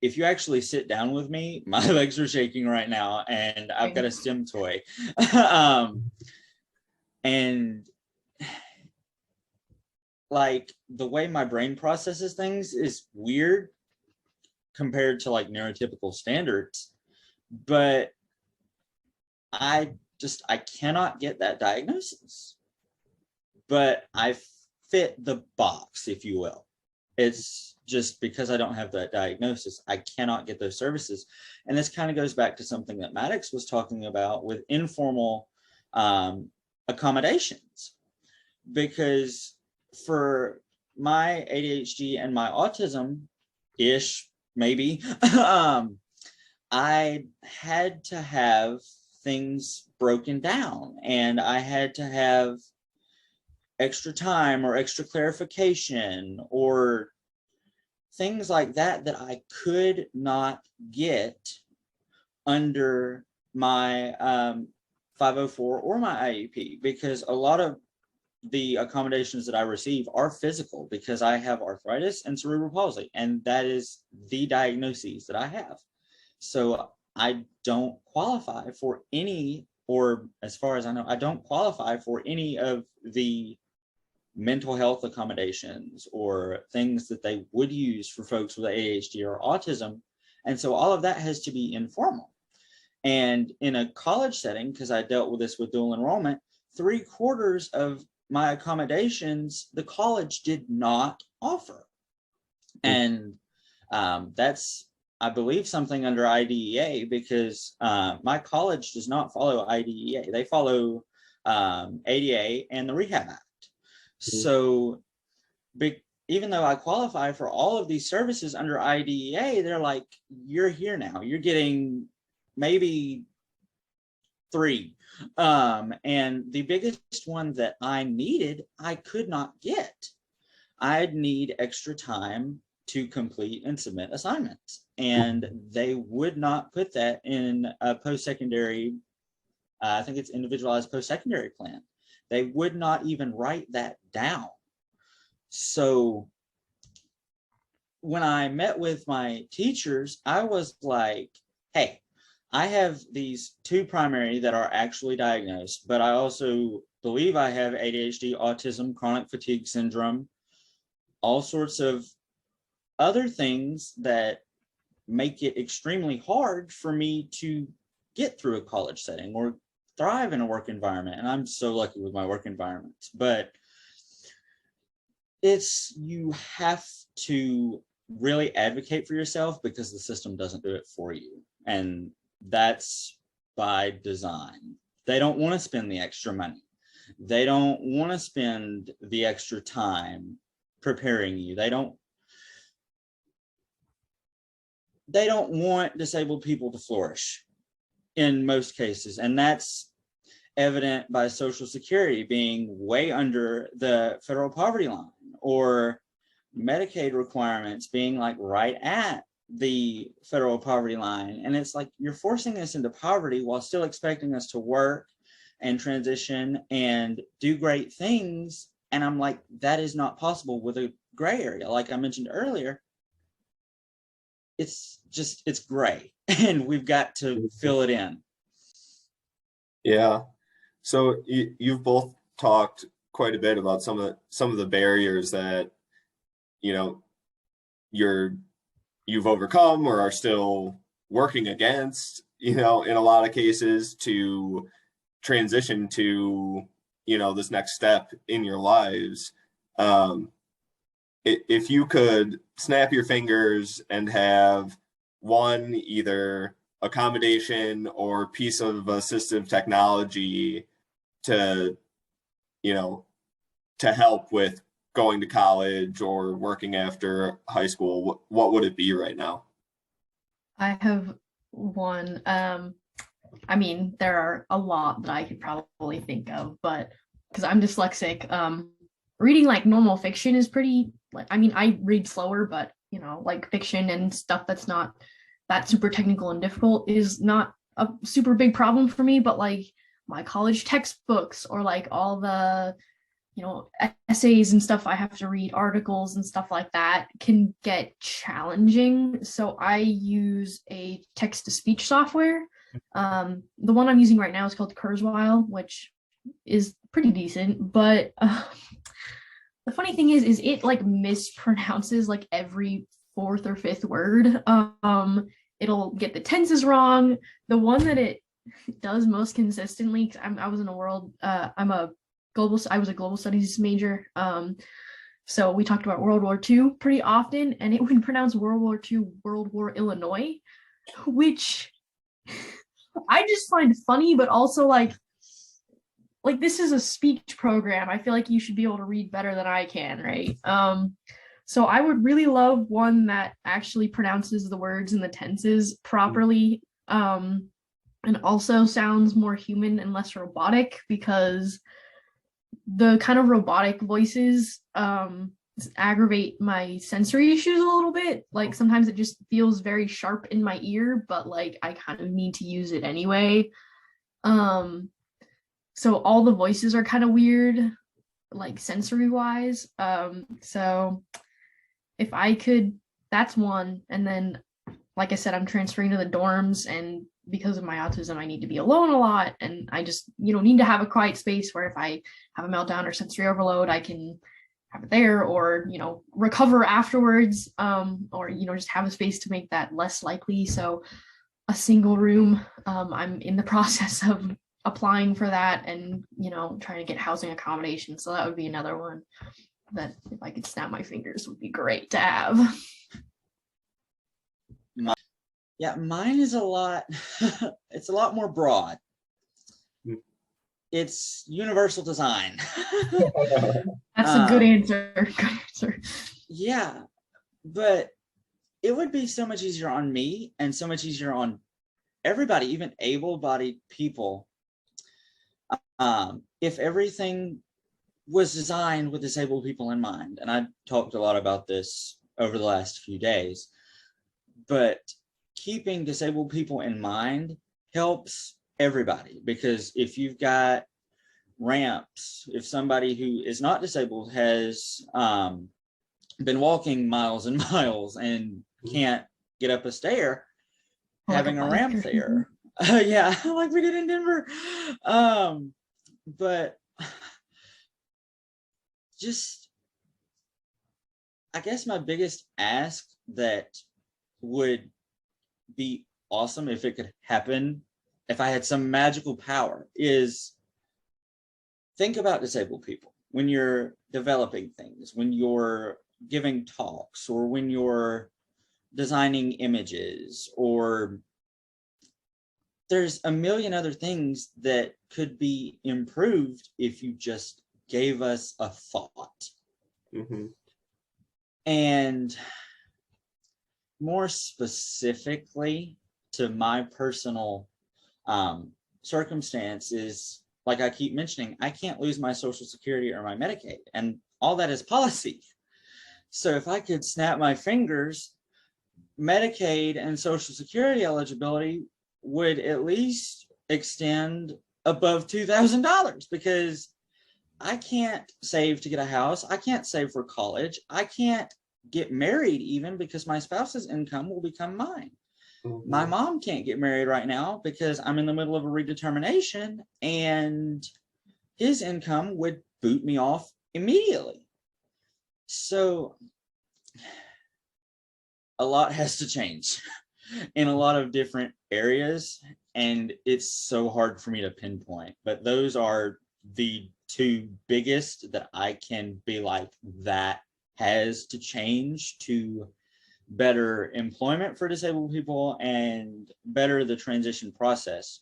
if you actually sit down with me, my legs are shaking right now and I've got a STEM toy. And like the way my brain processes things is weird compared to like neurotypical standards, but I cannot get that diagnosis. But I fit the box, if you will. It's just because I don't have that diagnosis, I cannot get those services. And this kind of goes back to something that Maddox was talking about with informal accommodations, because for my ADHD and my autism-ish, maybe, I had to have things broken down, and I had to have extra time or extra clarification or things like that that I could not get under my 504 or my IEP, because a lot of the accommodations that I receive are physical because I have arthritis and cerebral palsy, and that is the diagnoses that I have. So I don't qualify for any, or as far as I know, I don't qualify for any of the mental health accommodations or things that they would use for folks with ADHD or autism. And so all of that has to be informal. And in a college setting, because I dealt with this with dual enrollment, 3/4 of my accommodations, the college did not offer. And that's, I believe, something under IDEA, because my college does not follow IDEA. They follow ADA and the Rehab Act. So even though I qualify for all of these services under IDEA, they're like, you're here now. You're getting maybe 3. And the biggest one that I needed, I could not get. I'd need extra time to complete and submit assignments. And they would not put that in a post-secondary, I think it's individualized post-secondary plan. They would not even write that down. So when I met with my teachers, I was like, hey, I have these 2 primary that are actually diagnosed, but I also believe I have ADHD, autism, chronic fatigue syndrome, all sorts of other things that make it extremely hard for me to get through a college setting or thrive in a work environment. And I'm so lucky with my work environment, but you have to really advocate for yourself because the system doesn't do it for you. And that's by design. They don't want to spend the extra money. They don't want to spend the extra time preparing you. They don't want disabled people to flourish in most cases. And that's evident by Social Security being way under the federal poverty line, or Medicaid requirements being like right at the federal poverty line. And it's like, you're forcing us into poverty while still expecting us to work and transition and do great things. And I'm like, that is not possible with a gray area. Like I mentioned earlier, it's gray and we've got to fill it in. Yeah. So you've both talked quite a bit about some of the barriers that, you know, you've overcome or are still working against, you know, in a lot of cases to transition to, you know, this next step in your lives. If you could snap your fingers and have one either accommodation or piece of assistive technology to, you know, to help with going to college or working after high school, what would it be right now? I have one. I mean, there are a lot that I could probably think of, but because I'm dyslexic, reading like normal fiction is pretty, like, I mean, I read slower, but you know, like fiction and stuff that's not that super technical and difficult is not a super big problem for me. But like my college textbooks or like all the, you know, essays and stuff I have to read, articles and stuff like that can get challenging. So I use a text-to-speech software. The one I'm using right now is called Kurzweil, which is pretty decent, but the funny thing is it like mispronounces like every 4th or 5th word. It'll get the tenses wrong. The one that it does most consistently, I was a global studies major. So we talked about World War II pretty often, and it would pronounce World War II, World War Illinois, which I just find funny, but also like this is a speech program. I feel like you should be able to read better than I can, right? So I would really love one that actually pronounces the words and the tenses properly, and also sounds more human and less robotic, because the kind of robotic voices aggravate my sensory issues a little bit. Like sometimes it just feels very sharp in my ear, but like I kind of need to use it anyway. So all the voices are kind of weird, like sensory wise. So if I could, that's one. And then, like I said, I'm transferring to the dorms, and because of my autism, I need to be alone a lot. And I just, need to have a quiet space where if I have a meltdown or sensory overload, I can have it there, or, recover afterwards, or, just have a space to make that less likely. So a single room, I'm in the process of applying for that and, trying to get housing accommodation. So that would be another one that if I could snap my fingers would be great to have. Yeah, mine is it's a lot more broad. It's universal design. That's a good answer. Good answer. Yeah, but it would be so much easier on me and so much easier on everybody, even able-bodied people, if everything was designed with disabled people in mind. And I talked a lot about this over the last few days, but keeping disabled people in mind helps everybody, because if you've got ramps, if somebody who is not disabled has been walking miles and miles and can't get up a stair, Like having a bike ramp or there. Yeah, like we did in Denver. But just, I guess my biggest ask that would be awesome if it could happen, if I had some magical power, is think about disabled people when you're developing things, when you're giving talks, or when you're designing images, or there's a million other things that could be improved if you just gave us a thought. Mm-hmm. And more specifically to my personal circumstance is, like I keep mentioning, I can't lose my Social Security or my Medicaid, and all that is policy. So if I could snap my fingers, Medicaid and Social Security eligibility would at least extend above $2,000, because I can't save to get a house. I can't save for college. I can't get married even, because my spouse's income will become mine. Mm-hmm. My mom can't get married right now because I'm in the middle of a redetermination, and his income would boot me off immediately. So a lot has to change in a lot of different areas, and it's so hard for me to pinpoint, but those are the two biggest that I can be like, that has to change to better employment for disabled people and better the transition process.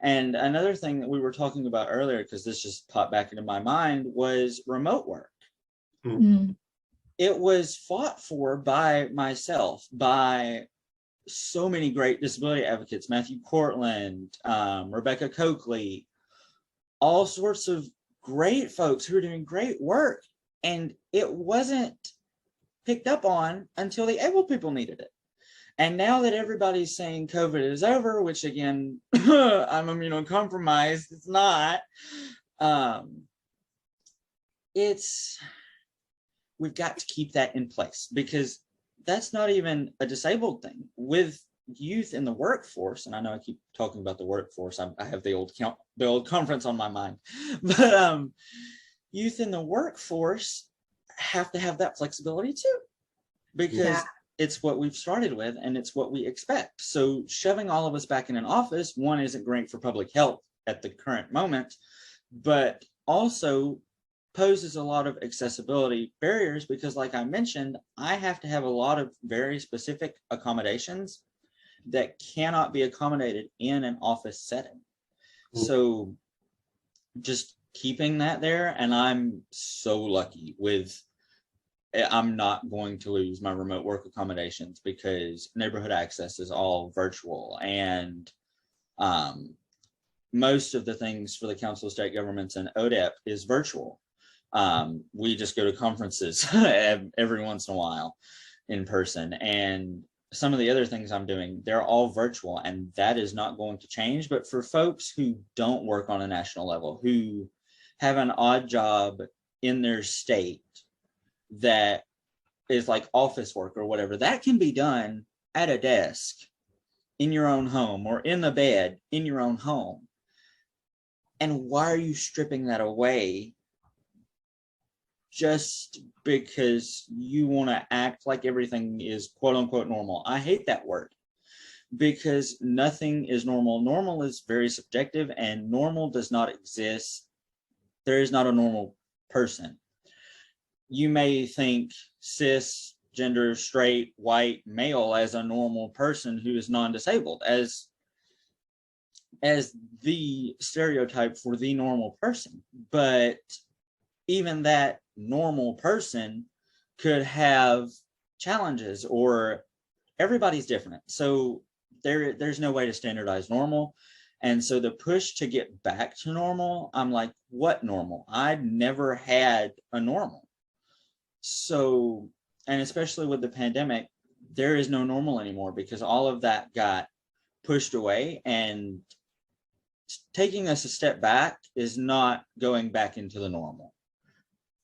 And another thing that we were talking about earlier, because this just popped back into my mind, was remote work. Mm. It was fought for by myself, by so many great disability advocates, Matthew Cortland, Rebecca Coakley, all sorts of great folks who are doing great work. And it wasn't picked up on until the able people needed it. And now that everybody's saying COVID is over, which again, I'm immunocompromised, it's not. We've got to keep that in place, because that's not even a disabled thing. With youth in the workforce, and I know I keep talking about the workforce, I have the old conference on my mind, but youth in the workforce have to have that flexibility too, because it's what we've started with and it's what we expect. So shoving all of us back in an office, one, isn't great for public health at the current moment, but also poses a lot of accessibility barriers, because like I mentioned, I have to have a lot of very specific accommodations that cannot be accommodated in an office setting. So just keeping that there, and I'm so lucky with, I'm not going to lose my remote work accommodations, because neighborhood access is all virtual, and most of the things for the Council of State Governments and ODEP is virtual. We just go to conferences every once in a while in person, and some of the other things I'm doing, they're all virtual, and that is not going to change. But for folks who don't work on a national level, who have an odd job in their state that is like office work or whatever, that can be done at a desk in your own home, or in the bed in your own home. And why are you stripping that away just because you want to act like everything is quote unquote normal? I hate that word, because nothing is normal. Normal is very subjective, and normal does not exist. There is not a normal person. You may think cisgender, straight, white, male as a normal person who is non-disabled, as the stereotype for the normal person. But even that normal person could have challenges, or everybody's different. So there's no way to standardize normal. And so the push to get back to normal, I'm like, what normal? I've never had a normal. So, and especially with the pandemic, there is no normal anymore, because all of that got pushed away, and taking us a step back is not going back into the normal.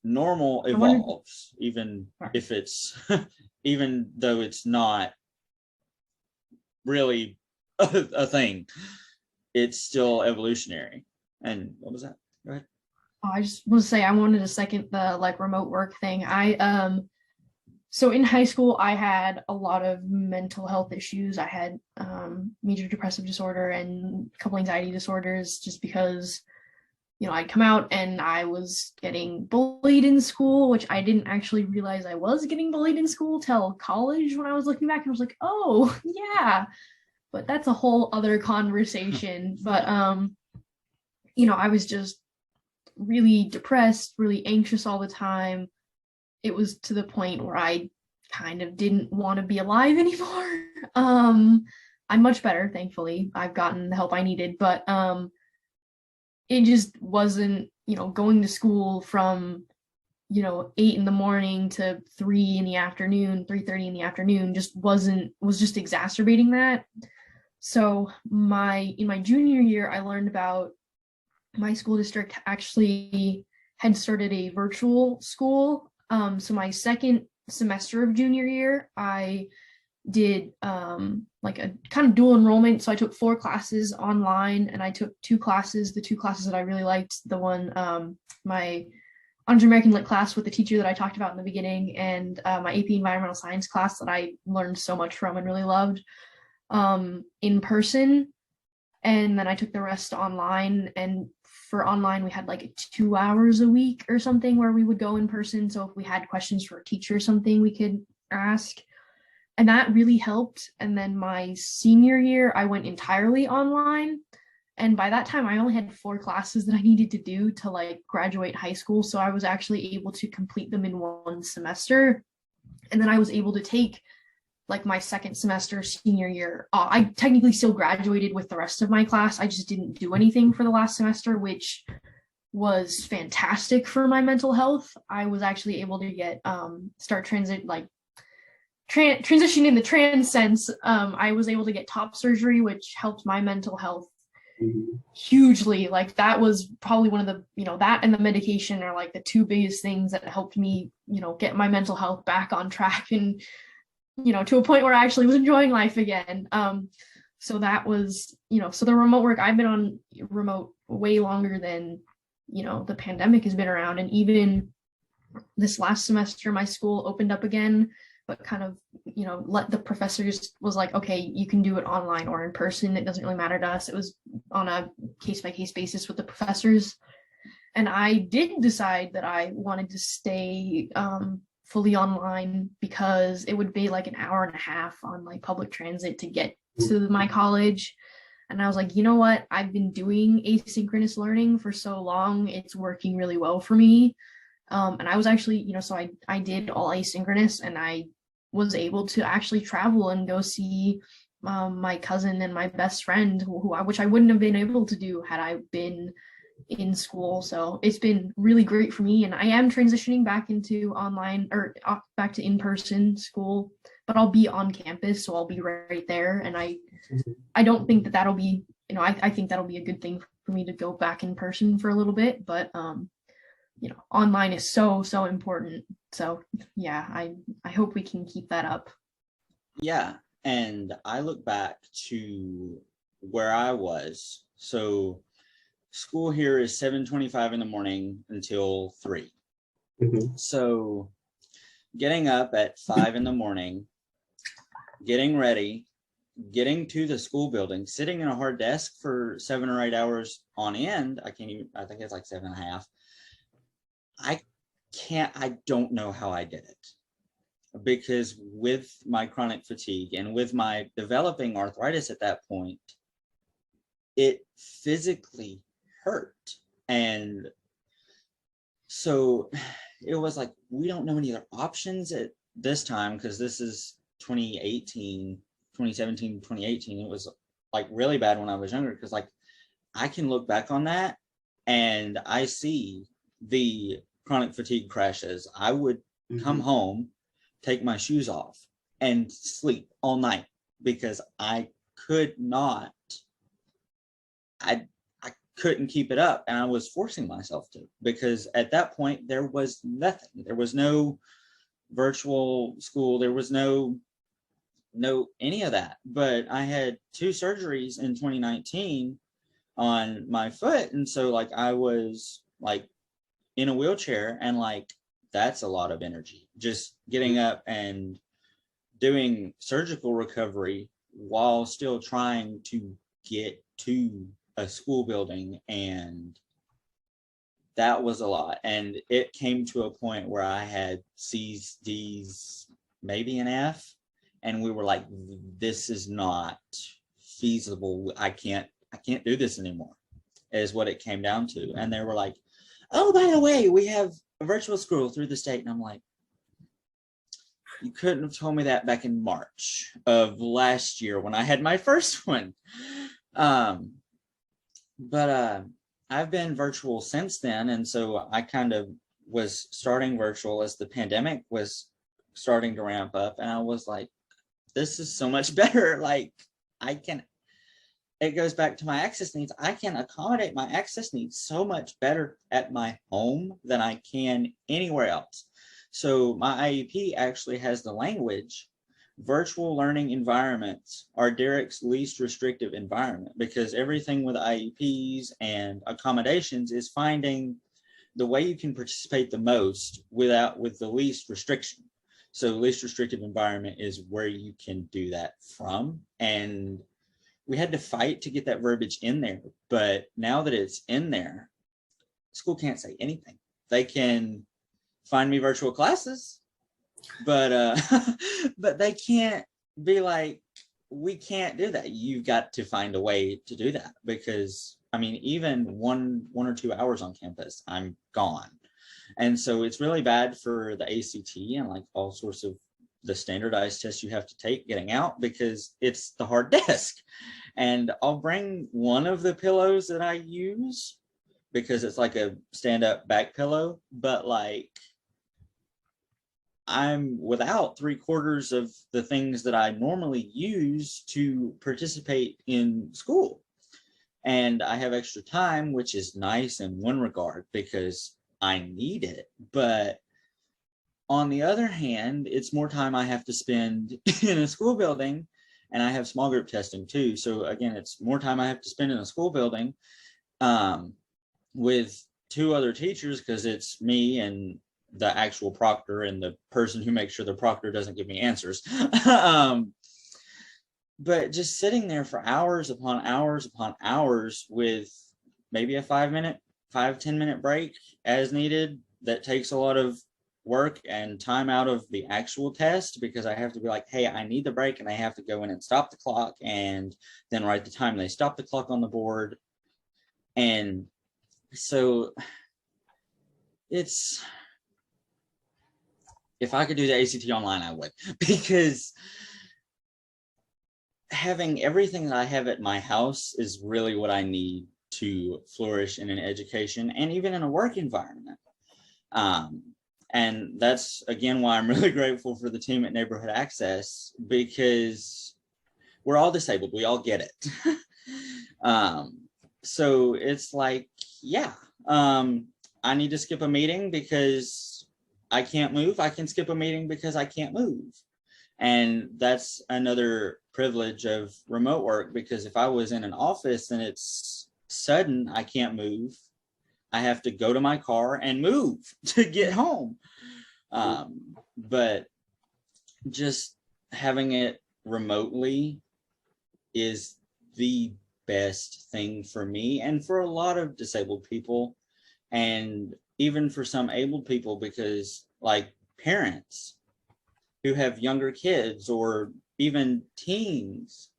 normal I wondered- evolves, even Sorry. if it's, even though it's not really a thing, it's still evolutionary. And what was that? Go ahead. Oh, I just want to say I wanted to second the like remote work thing. So in high school I had a lot of mental health issues. I had major depressive disorder and a couple anxiety disorders just because I'd come out and I was getting bullied in school, which I didn't actually realize I was getting bullied in school till college when I was looking back and I was like, oh yeah, but that's a whole other conversation. But I was just really depressed, really anxious all the time. It was to the point where I kind of didn't want to be alive anymore. I'm much better, thankfully. I've gotten the help I needed, but it just wasn't, going to school from 8 in the morning to 3 in the afternoon, 3:30 in the afternoon was just exacerbating that. So in my junior year, I learned about my school district actually had started a virtual school. So my second semester of junior year, I did like a kind of dual enrollment. So I took 4 classes online and I took 2 classes, the 2 classes that I really liked, the one, my Honors American Lit class with the teacher that I talked about in the beginning, and my AP Environmental Science class that I learned so much from and really loved in person. And then I took the rest online, and for online we had like 2 hours a week or something where we would go in person. So if we had questions for a teacher or something, we could ask, and that really helped. And then my senior year I went entirely online, and by that time I only had 4 classes that I needed to do to like graduate high school, so I was actually able to complete them in 1 semester. And then I was able to take like my second semester senior year. I technically still graduated with the rest of my class. I just didn't do anything for the last semester, which was fantastic for my mental health. I was actually able to get start transition in the trans sense. I was able to get top surgery, which helped my mental health hugely. Like that was probably one of the, that and the medication are like the 2 biggest things that helped me, get my mental health back on track and to a point where I actually was enjoying life again. So that was, so the remote work, I've been on remote way longer than, the pandemic has been around. And even this last semester, my school opened up again, but kind of, let the professors was like, okay, you can do it online or in person. It doesn't really matter to us. It was on a case-by-case basis with the professors. And I did decide that I wanted to stay fully online because it would be like an hour and a half on like public transit to get to my college. And I was like, you know what? I've been doing asynchronous learning for so long. It's working really well for me. And I was actually, so I did all asynchronous, and I was able to actually travel and go see my cousin and my best friend, which I wouldn't have been able to do had I been in school. So it's been really great for me, and I am transitioning back into online or back to in-person school, but I'll be on campus, so I'll be right there. And I don't think that'll be, I think that'll be a good thing for me to go back in person for a little bit, but online is so important. So yeah, I hope we can keep that up. Yeah, and I look back to where I was. So school here is 7:25 in the morning until 3. So getting up at 5 in the morning, getting ready, getting to the school building, sitting in a hard desk for 7 or 8 hours on end. I think it's like 7.5. I don't know how I did it, because with my chronic fatigue and with my developing arthritis at that point, it physically hurt. And so it was like, we don't know any other options at this time, because this is 2017, 2018. It was like really bad when I was younger, because like I can look back on that and I see the chronic fatigue crashes. I would come home, take my shoes off, and sleep all night because I could not couldn't keep it up, and I was forcing myself to, because at that point there was nothing. There was no virtual school. There was no any of that. But I had 2 surgeries in 2019 on my foot, and so like I was like in a wheelchair, and like that's a lot of energy, just getting up and doing surgical recovery while still trying to get to a school building. And that was a lot. And it came to a point where I had C's, D's, maybe an F, and we were like, this is not feasible. I can't do this anymore, is what it came down to. And they were like, oh, by the way, we have a virtual school through the state. And I'm like, you couldn't have told me that back in March of last year when I had my first one. But I've been virtual since then. And so I kind of was starting virtual as the pandemic was starting to ramp up. And I was like, this is so much better. Like it goes back to my access needs. I can accommodate my access needs so much better at my home than I can anywhere else. So my IEP actually has the language, virtual learning environments are Derek's least restrictive environment, because everything with IEPs and accommodations is finding the way you can participate the most with the least restriction. So least restrictive environment is where you can do that from. And we had to fight to get that verbiage in there. But now that it's in there, school can't say anything. They can find me virtual classes, but but they can't be like, we can't do that. You've got to find a way to do that, because I mean, even one or 2 hours on campus, I'm gone. And so it's really bad for the ACT and like all sorts of the standardized tests you have to take getting out, because it's the hard desk. And I'll bring one of the pillows that I use because it's like a stand-up back pillow, but like I'm without 3/4 of the things that I normally use to participate in school. And I have extra time, which is nice in one regard because I need it. But on the other hand, it's more time I have to spend in a school building, and I have small group testing too. So again, it's more time I have to spend in a school building with 2 other teachers, because it's me and the actual proctor and the person who makes sure the proctor doesn't give me answers. But just sitting there for hours upon hours upon hours with maybe a 5-10 minute break as needed, that takes a lot of work and time out of the actual test, because I have to be like, hey, I need the break, and I have to go in and stop the clock and then write the time they stop the clock on the board. And so it's, if I could do the ACT online, I would, because having everything that I have at my house is really what I need to flourish in an education and even in a work environment. And that's, again, why I'm really grateful for the team at Neighborhood Access, because we're all disabled. We all get it. So it's like, yeah, I need to skip a meeting because I can't move. I can skip a meeting because I can't move. And that's another privilege of remote work, because if I was in an office and it's sudden, I can't move, I have to go to my car and move to get home. But just having it remotely is the best thing for me and for a lot of disabled people, and even for some able people, because like parents who have younger kids or even teens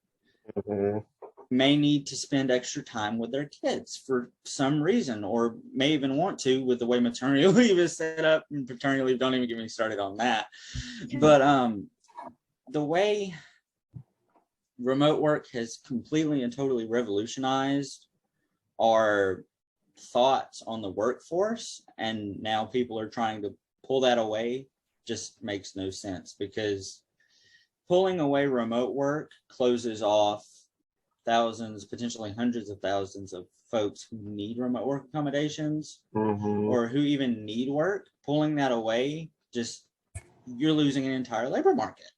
may need to spend extra time with their kids for some reason, or may even want to, with the way maternity leave is set up. And paternity leave, don't even get me started on that. But the way remote work has completely and totally revolutionized our thoughts on the workforce, and now people are trying to pull that away, just makes no sense, because pulling away remote work closes off thousands, potentially hundreds of thousands of folks who need remote work accommodations or who even need work, pulling that away, just you're losing an entire labor market.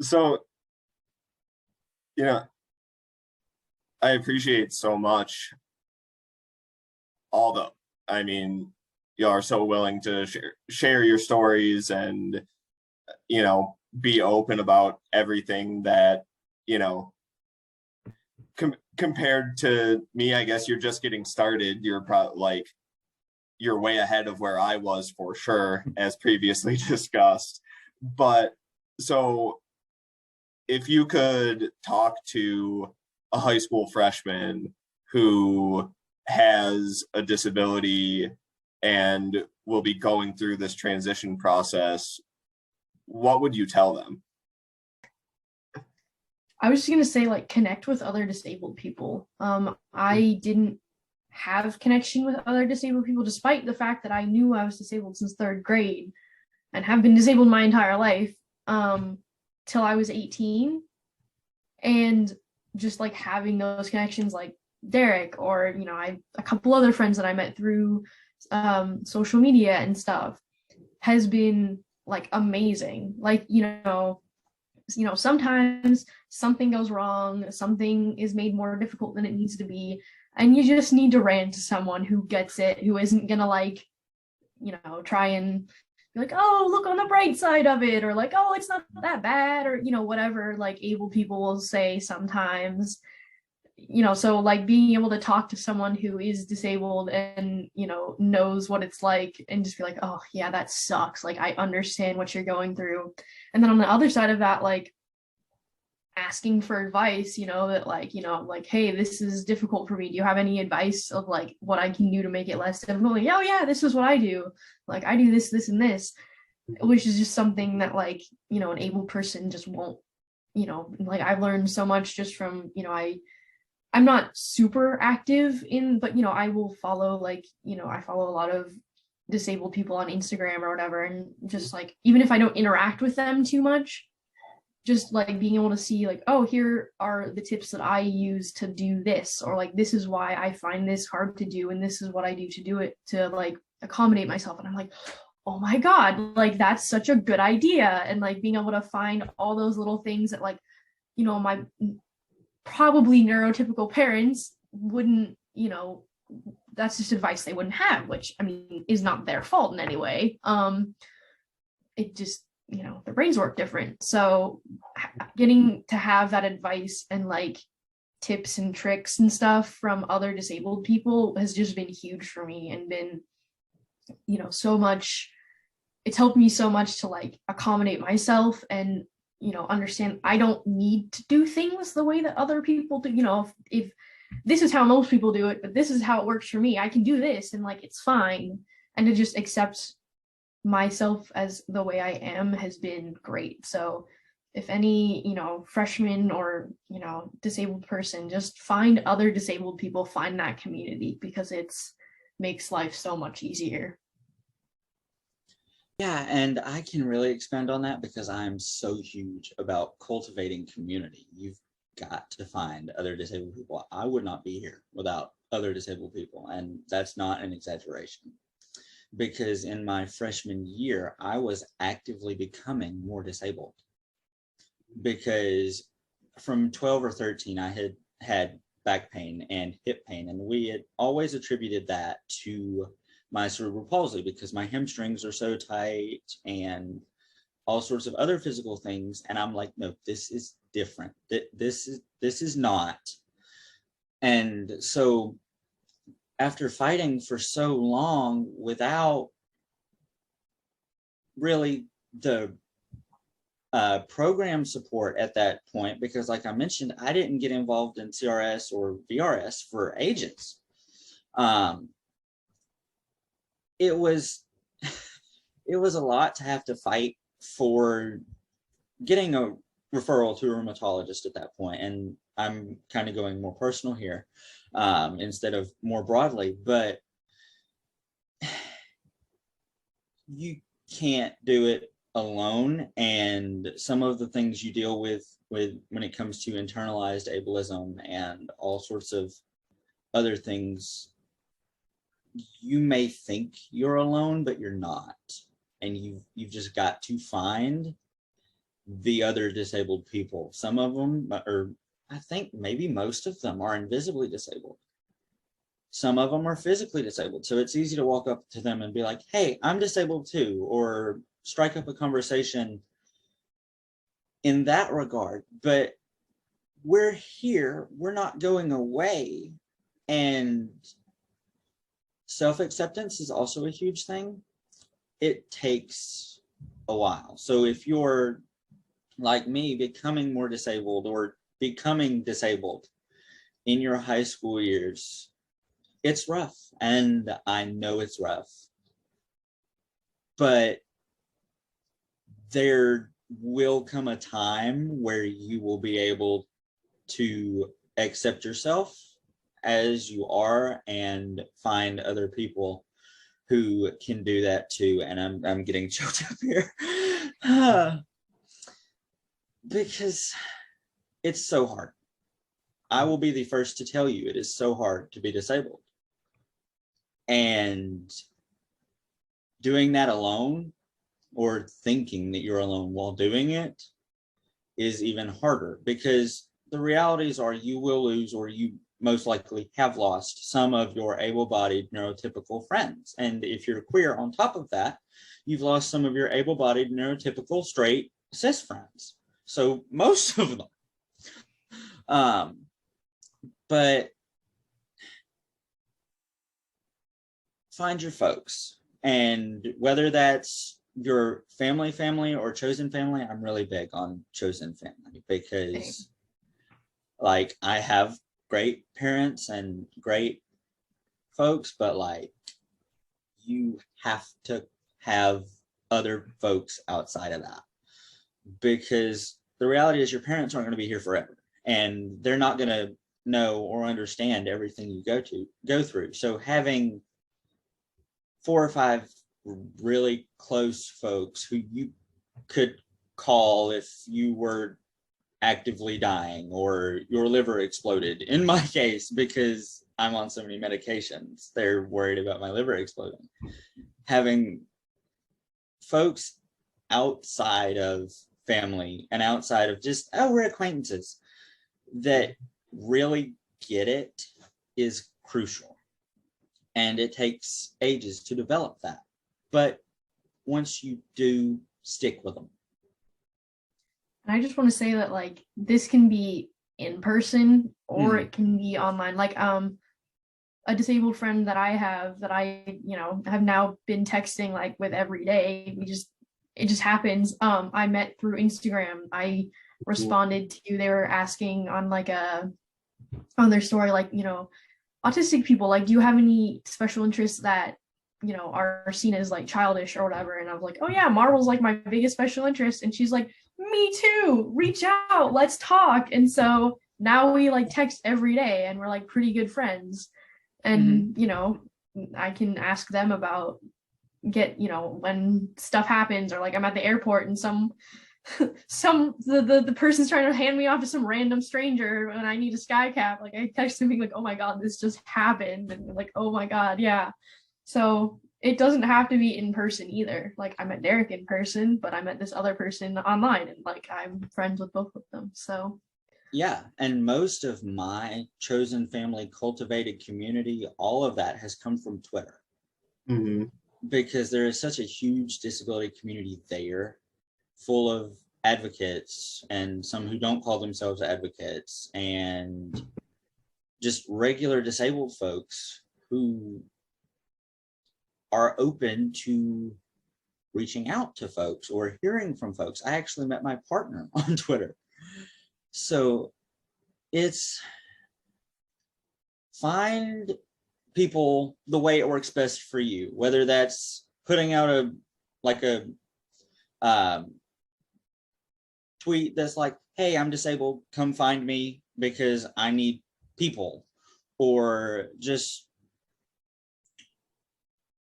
So, you know, I appreciate so much I mean, you are so willing to share your stories and, you know, be open about everything that, you know, compared to me, I guess you're just getting started. You're probably like, you're way ahead of where I was for sure, as previously discussed. But so if you could talk to a high school freshman who has a disability and will be going through this transition process, what would you tell them? I was just gonna say, like, connect with other disabled people. I didn't have connection with other disabled people, despite the fact that I knew I was disabled since 3rd grade and have been disabled my entire life, till I was 18. And just like having those connections, like Derek, or, you know, a couple other friends that I met through social media and stuff, has been like amazing. Like, you know, sometimes something goes wrong, something is made more difficult than it needs to be, and you just need to rant to someone who gets it, who isn't gonna, like, you know, try and be like, oh, look on the bright side of it, or like, oh, it's not that bad, or, you know, whatever like able people will say sometimes. You know, so like being able to talk to someone who is disabled and, you know, knows what it's like, and just be like, oh yeah, that sucks, like I understand what you're going through. And then on the other side of that, like asking for advice, you know, that like, you know, like, hey, this is difficult for me, do you have any advice of like what I can do to make it less difficult? Like, oh yeah, this is what I do, like I do this, this, and this, which is just something that, like, you know, an able person just won't, you know, like I've learned so much just from, you know, I'm not super active in, but, you know, I will follow, like, you know, I follow a lot of disabled people on Instagram or whatever, and just like, even if I don't interact with them too much, just like being able to see like, oh, here are the tips that I use to do this, or like, this is why I find this hard to do, and this is what I do to do it, to like accommodate myself. And I'm like, oh my God, like that's such a good idea. And like being able to find all those little things that, like, you know, my probably neurotypical parents wouldn't, you know, that's just advice they wouldn't have, which, I mean, is not their fault in any way. It just, you know, their brains work different. So getting to have that advice and like tips and tricks and stuff from other disabled people has just been huge for me, and been, you know, so much, it's helped me so much to like accommodate myself and, you know, understand I don't need to do things the way that other people do. You know, if this is how most people do it, but this is how it works for me, I can do this, and like it's fine. And to just accept myself as the way I am has been great. So if any, you know, freshman or, you know, disabled person, just find other disabled people, find that community, because it's makes life so much easier. Yeah, and I can really expand on that because I'm so huge about cultivating community. You've got to find other disabled people. I would not be here without other disabled people, and that's not an exaggeration. Because in my freshman year, I was actively becoming more disabled. Because from 12 or 13, I had back pain and hip pain, and we had always attributed that to my cerebral palsy because my hamstrings are so tight and all sorts of other physical things. And I'm like, no, this is different. This is not. And so after fighting for so long without really the program support at that point, because like I mentioned, I didn't get involved in CRS or VRS for ages. It was a lot to have to fight for getting a referral to a rheumatologist at that point. And I'm kind of going more personal here instead of more broadly, but you can't do it alone, and some of the things you deal with when it comes to internalized ableism and all sorts of other things, you may think you're alone, but you're not. And you've just got to find the other disabled people. Some of them, or I think maybe most of them, are invisibly disabled. Some of them are physically disabled. So it's easy to walk up to them and be like, hey, I'm disabled too, or strike up a conversation in that regard. But we're here, we're not going away. And self-acceptance is also a huge thing. It takes a while. So if you're like me, becoming more disabled or becoming disabled in your high school years, it's rough. And I know it's rough. But there will come a time where you will be able to accept yourself as you are and find other people who can do that too. And I'm getting choked up here because it's so hard. I will be the first to tell you, it is so hard to be disabled. And doing that alone, or thinking that you're alone while doing it, is even harder, because the realities are you will lose, or you most likely have lost, some of your able-bodied neurotypical friends. And if you're queer on top of that, you've lost some of your able-bodied neurotypical straight cis friends. So most of them. But find your folks, and whether that's your family or chosen family. I'm really big on chosen family, because like I have great parents and great folks, but like you have to have other folks outside of that, because the reality is your parents aren't going to be here forever, and they're not going to know or understand everything you go through. So having 4 or 5 really close folks who you could call if you were actively dying or your liver exploded. In my case, because I'm on so many medications, they're worried about my liver exploding. Having folks outside of family and outside of just, oh, we're acquaintances, that really get it is crucial. And it takes ages to develop that. But once you do, stick with them. And I just want to say that like this can be in person or it can be online. Like a disabled friend that I have that I, have now been texting like with every day. It just happens. I met through Instagram. I responded to, they were asking on like on their story, like, autistic people, like, do you have any special interests that, are seen as like childish or whatever? And I was like, oh yeah, Marvel's like my biggest special interest. And she's like, me too, reach out, let's talk. And so now we like text every day and we're like pretty good friends. And, I can ask them about when stuff happens, or like I'm at the airport and the person's trying to hand me off to some random stranger when I need a sky cap. Like I text them being like, oh my God, this just happened. And like, oh my God, yeah. So it doesn't have to be in person either. Like I met Derek in person, but I met this other person online, and like I'm friends with both of them. So yeah, and most of my chosen family cultivated community, all of that has come from Twitter. Because there is such a huge disability community there, full of advocates and some who don't call themselves advocates, and just regular disabled folks who are open to reaching out to folks or hearing from folks. I actually met my partner on Twitter. So it's find people the way it works best for you, whether that's putting out a tweet that's like, hey, I'm disabled, come find me because I need people, or just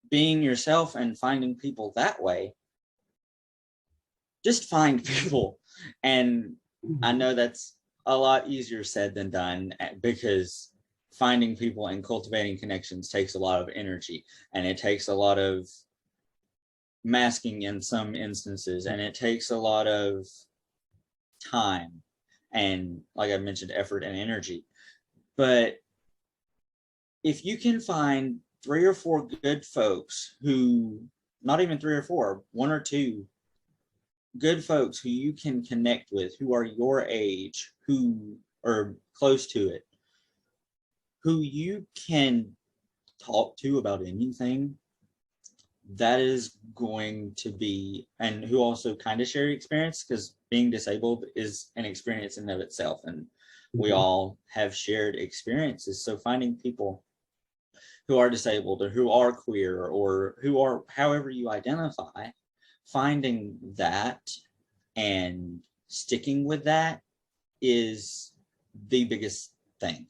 being yourself and finding people that way. just find people. And I know that's a lot easier said than done, because finding people and cultivating connections takes a lot of energy, and it takes a lot of masking in some instances, and it takes a lot of time, and like I mentioned, effort and energy. But if you can find 3 or 4 good folks who, not even 3 or 4, 1 or 2 good folks who you can connect with, who are your age, who are close to it, who you can talk to about anything, that is going to be, and who also kind of share your experience, because being disabled is an experience in and of itself, and we all have shared experiences. So finding people who are disabled, or who are queer, or who are however you identify, finding that and sticking with that is the biggest thing.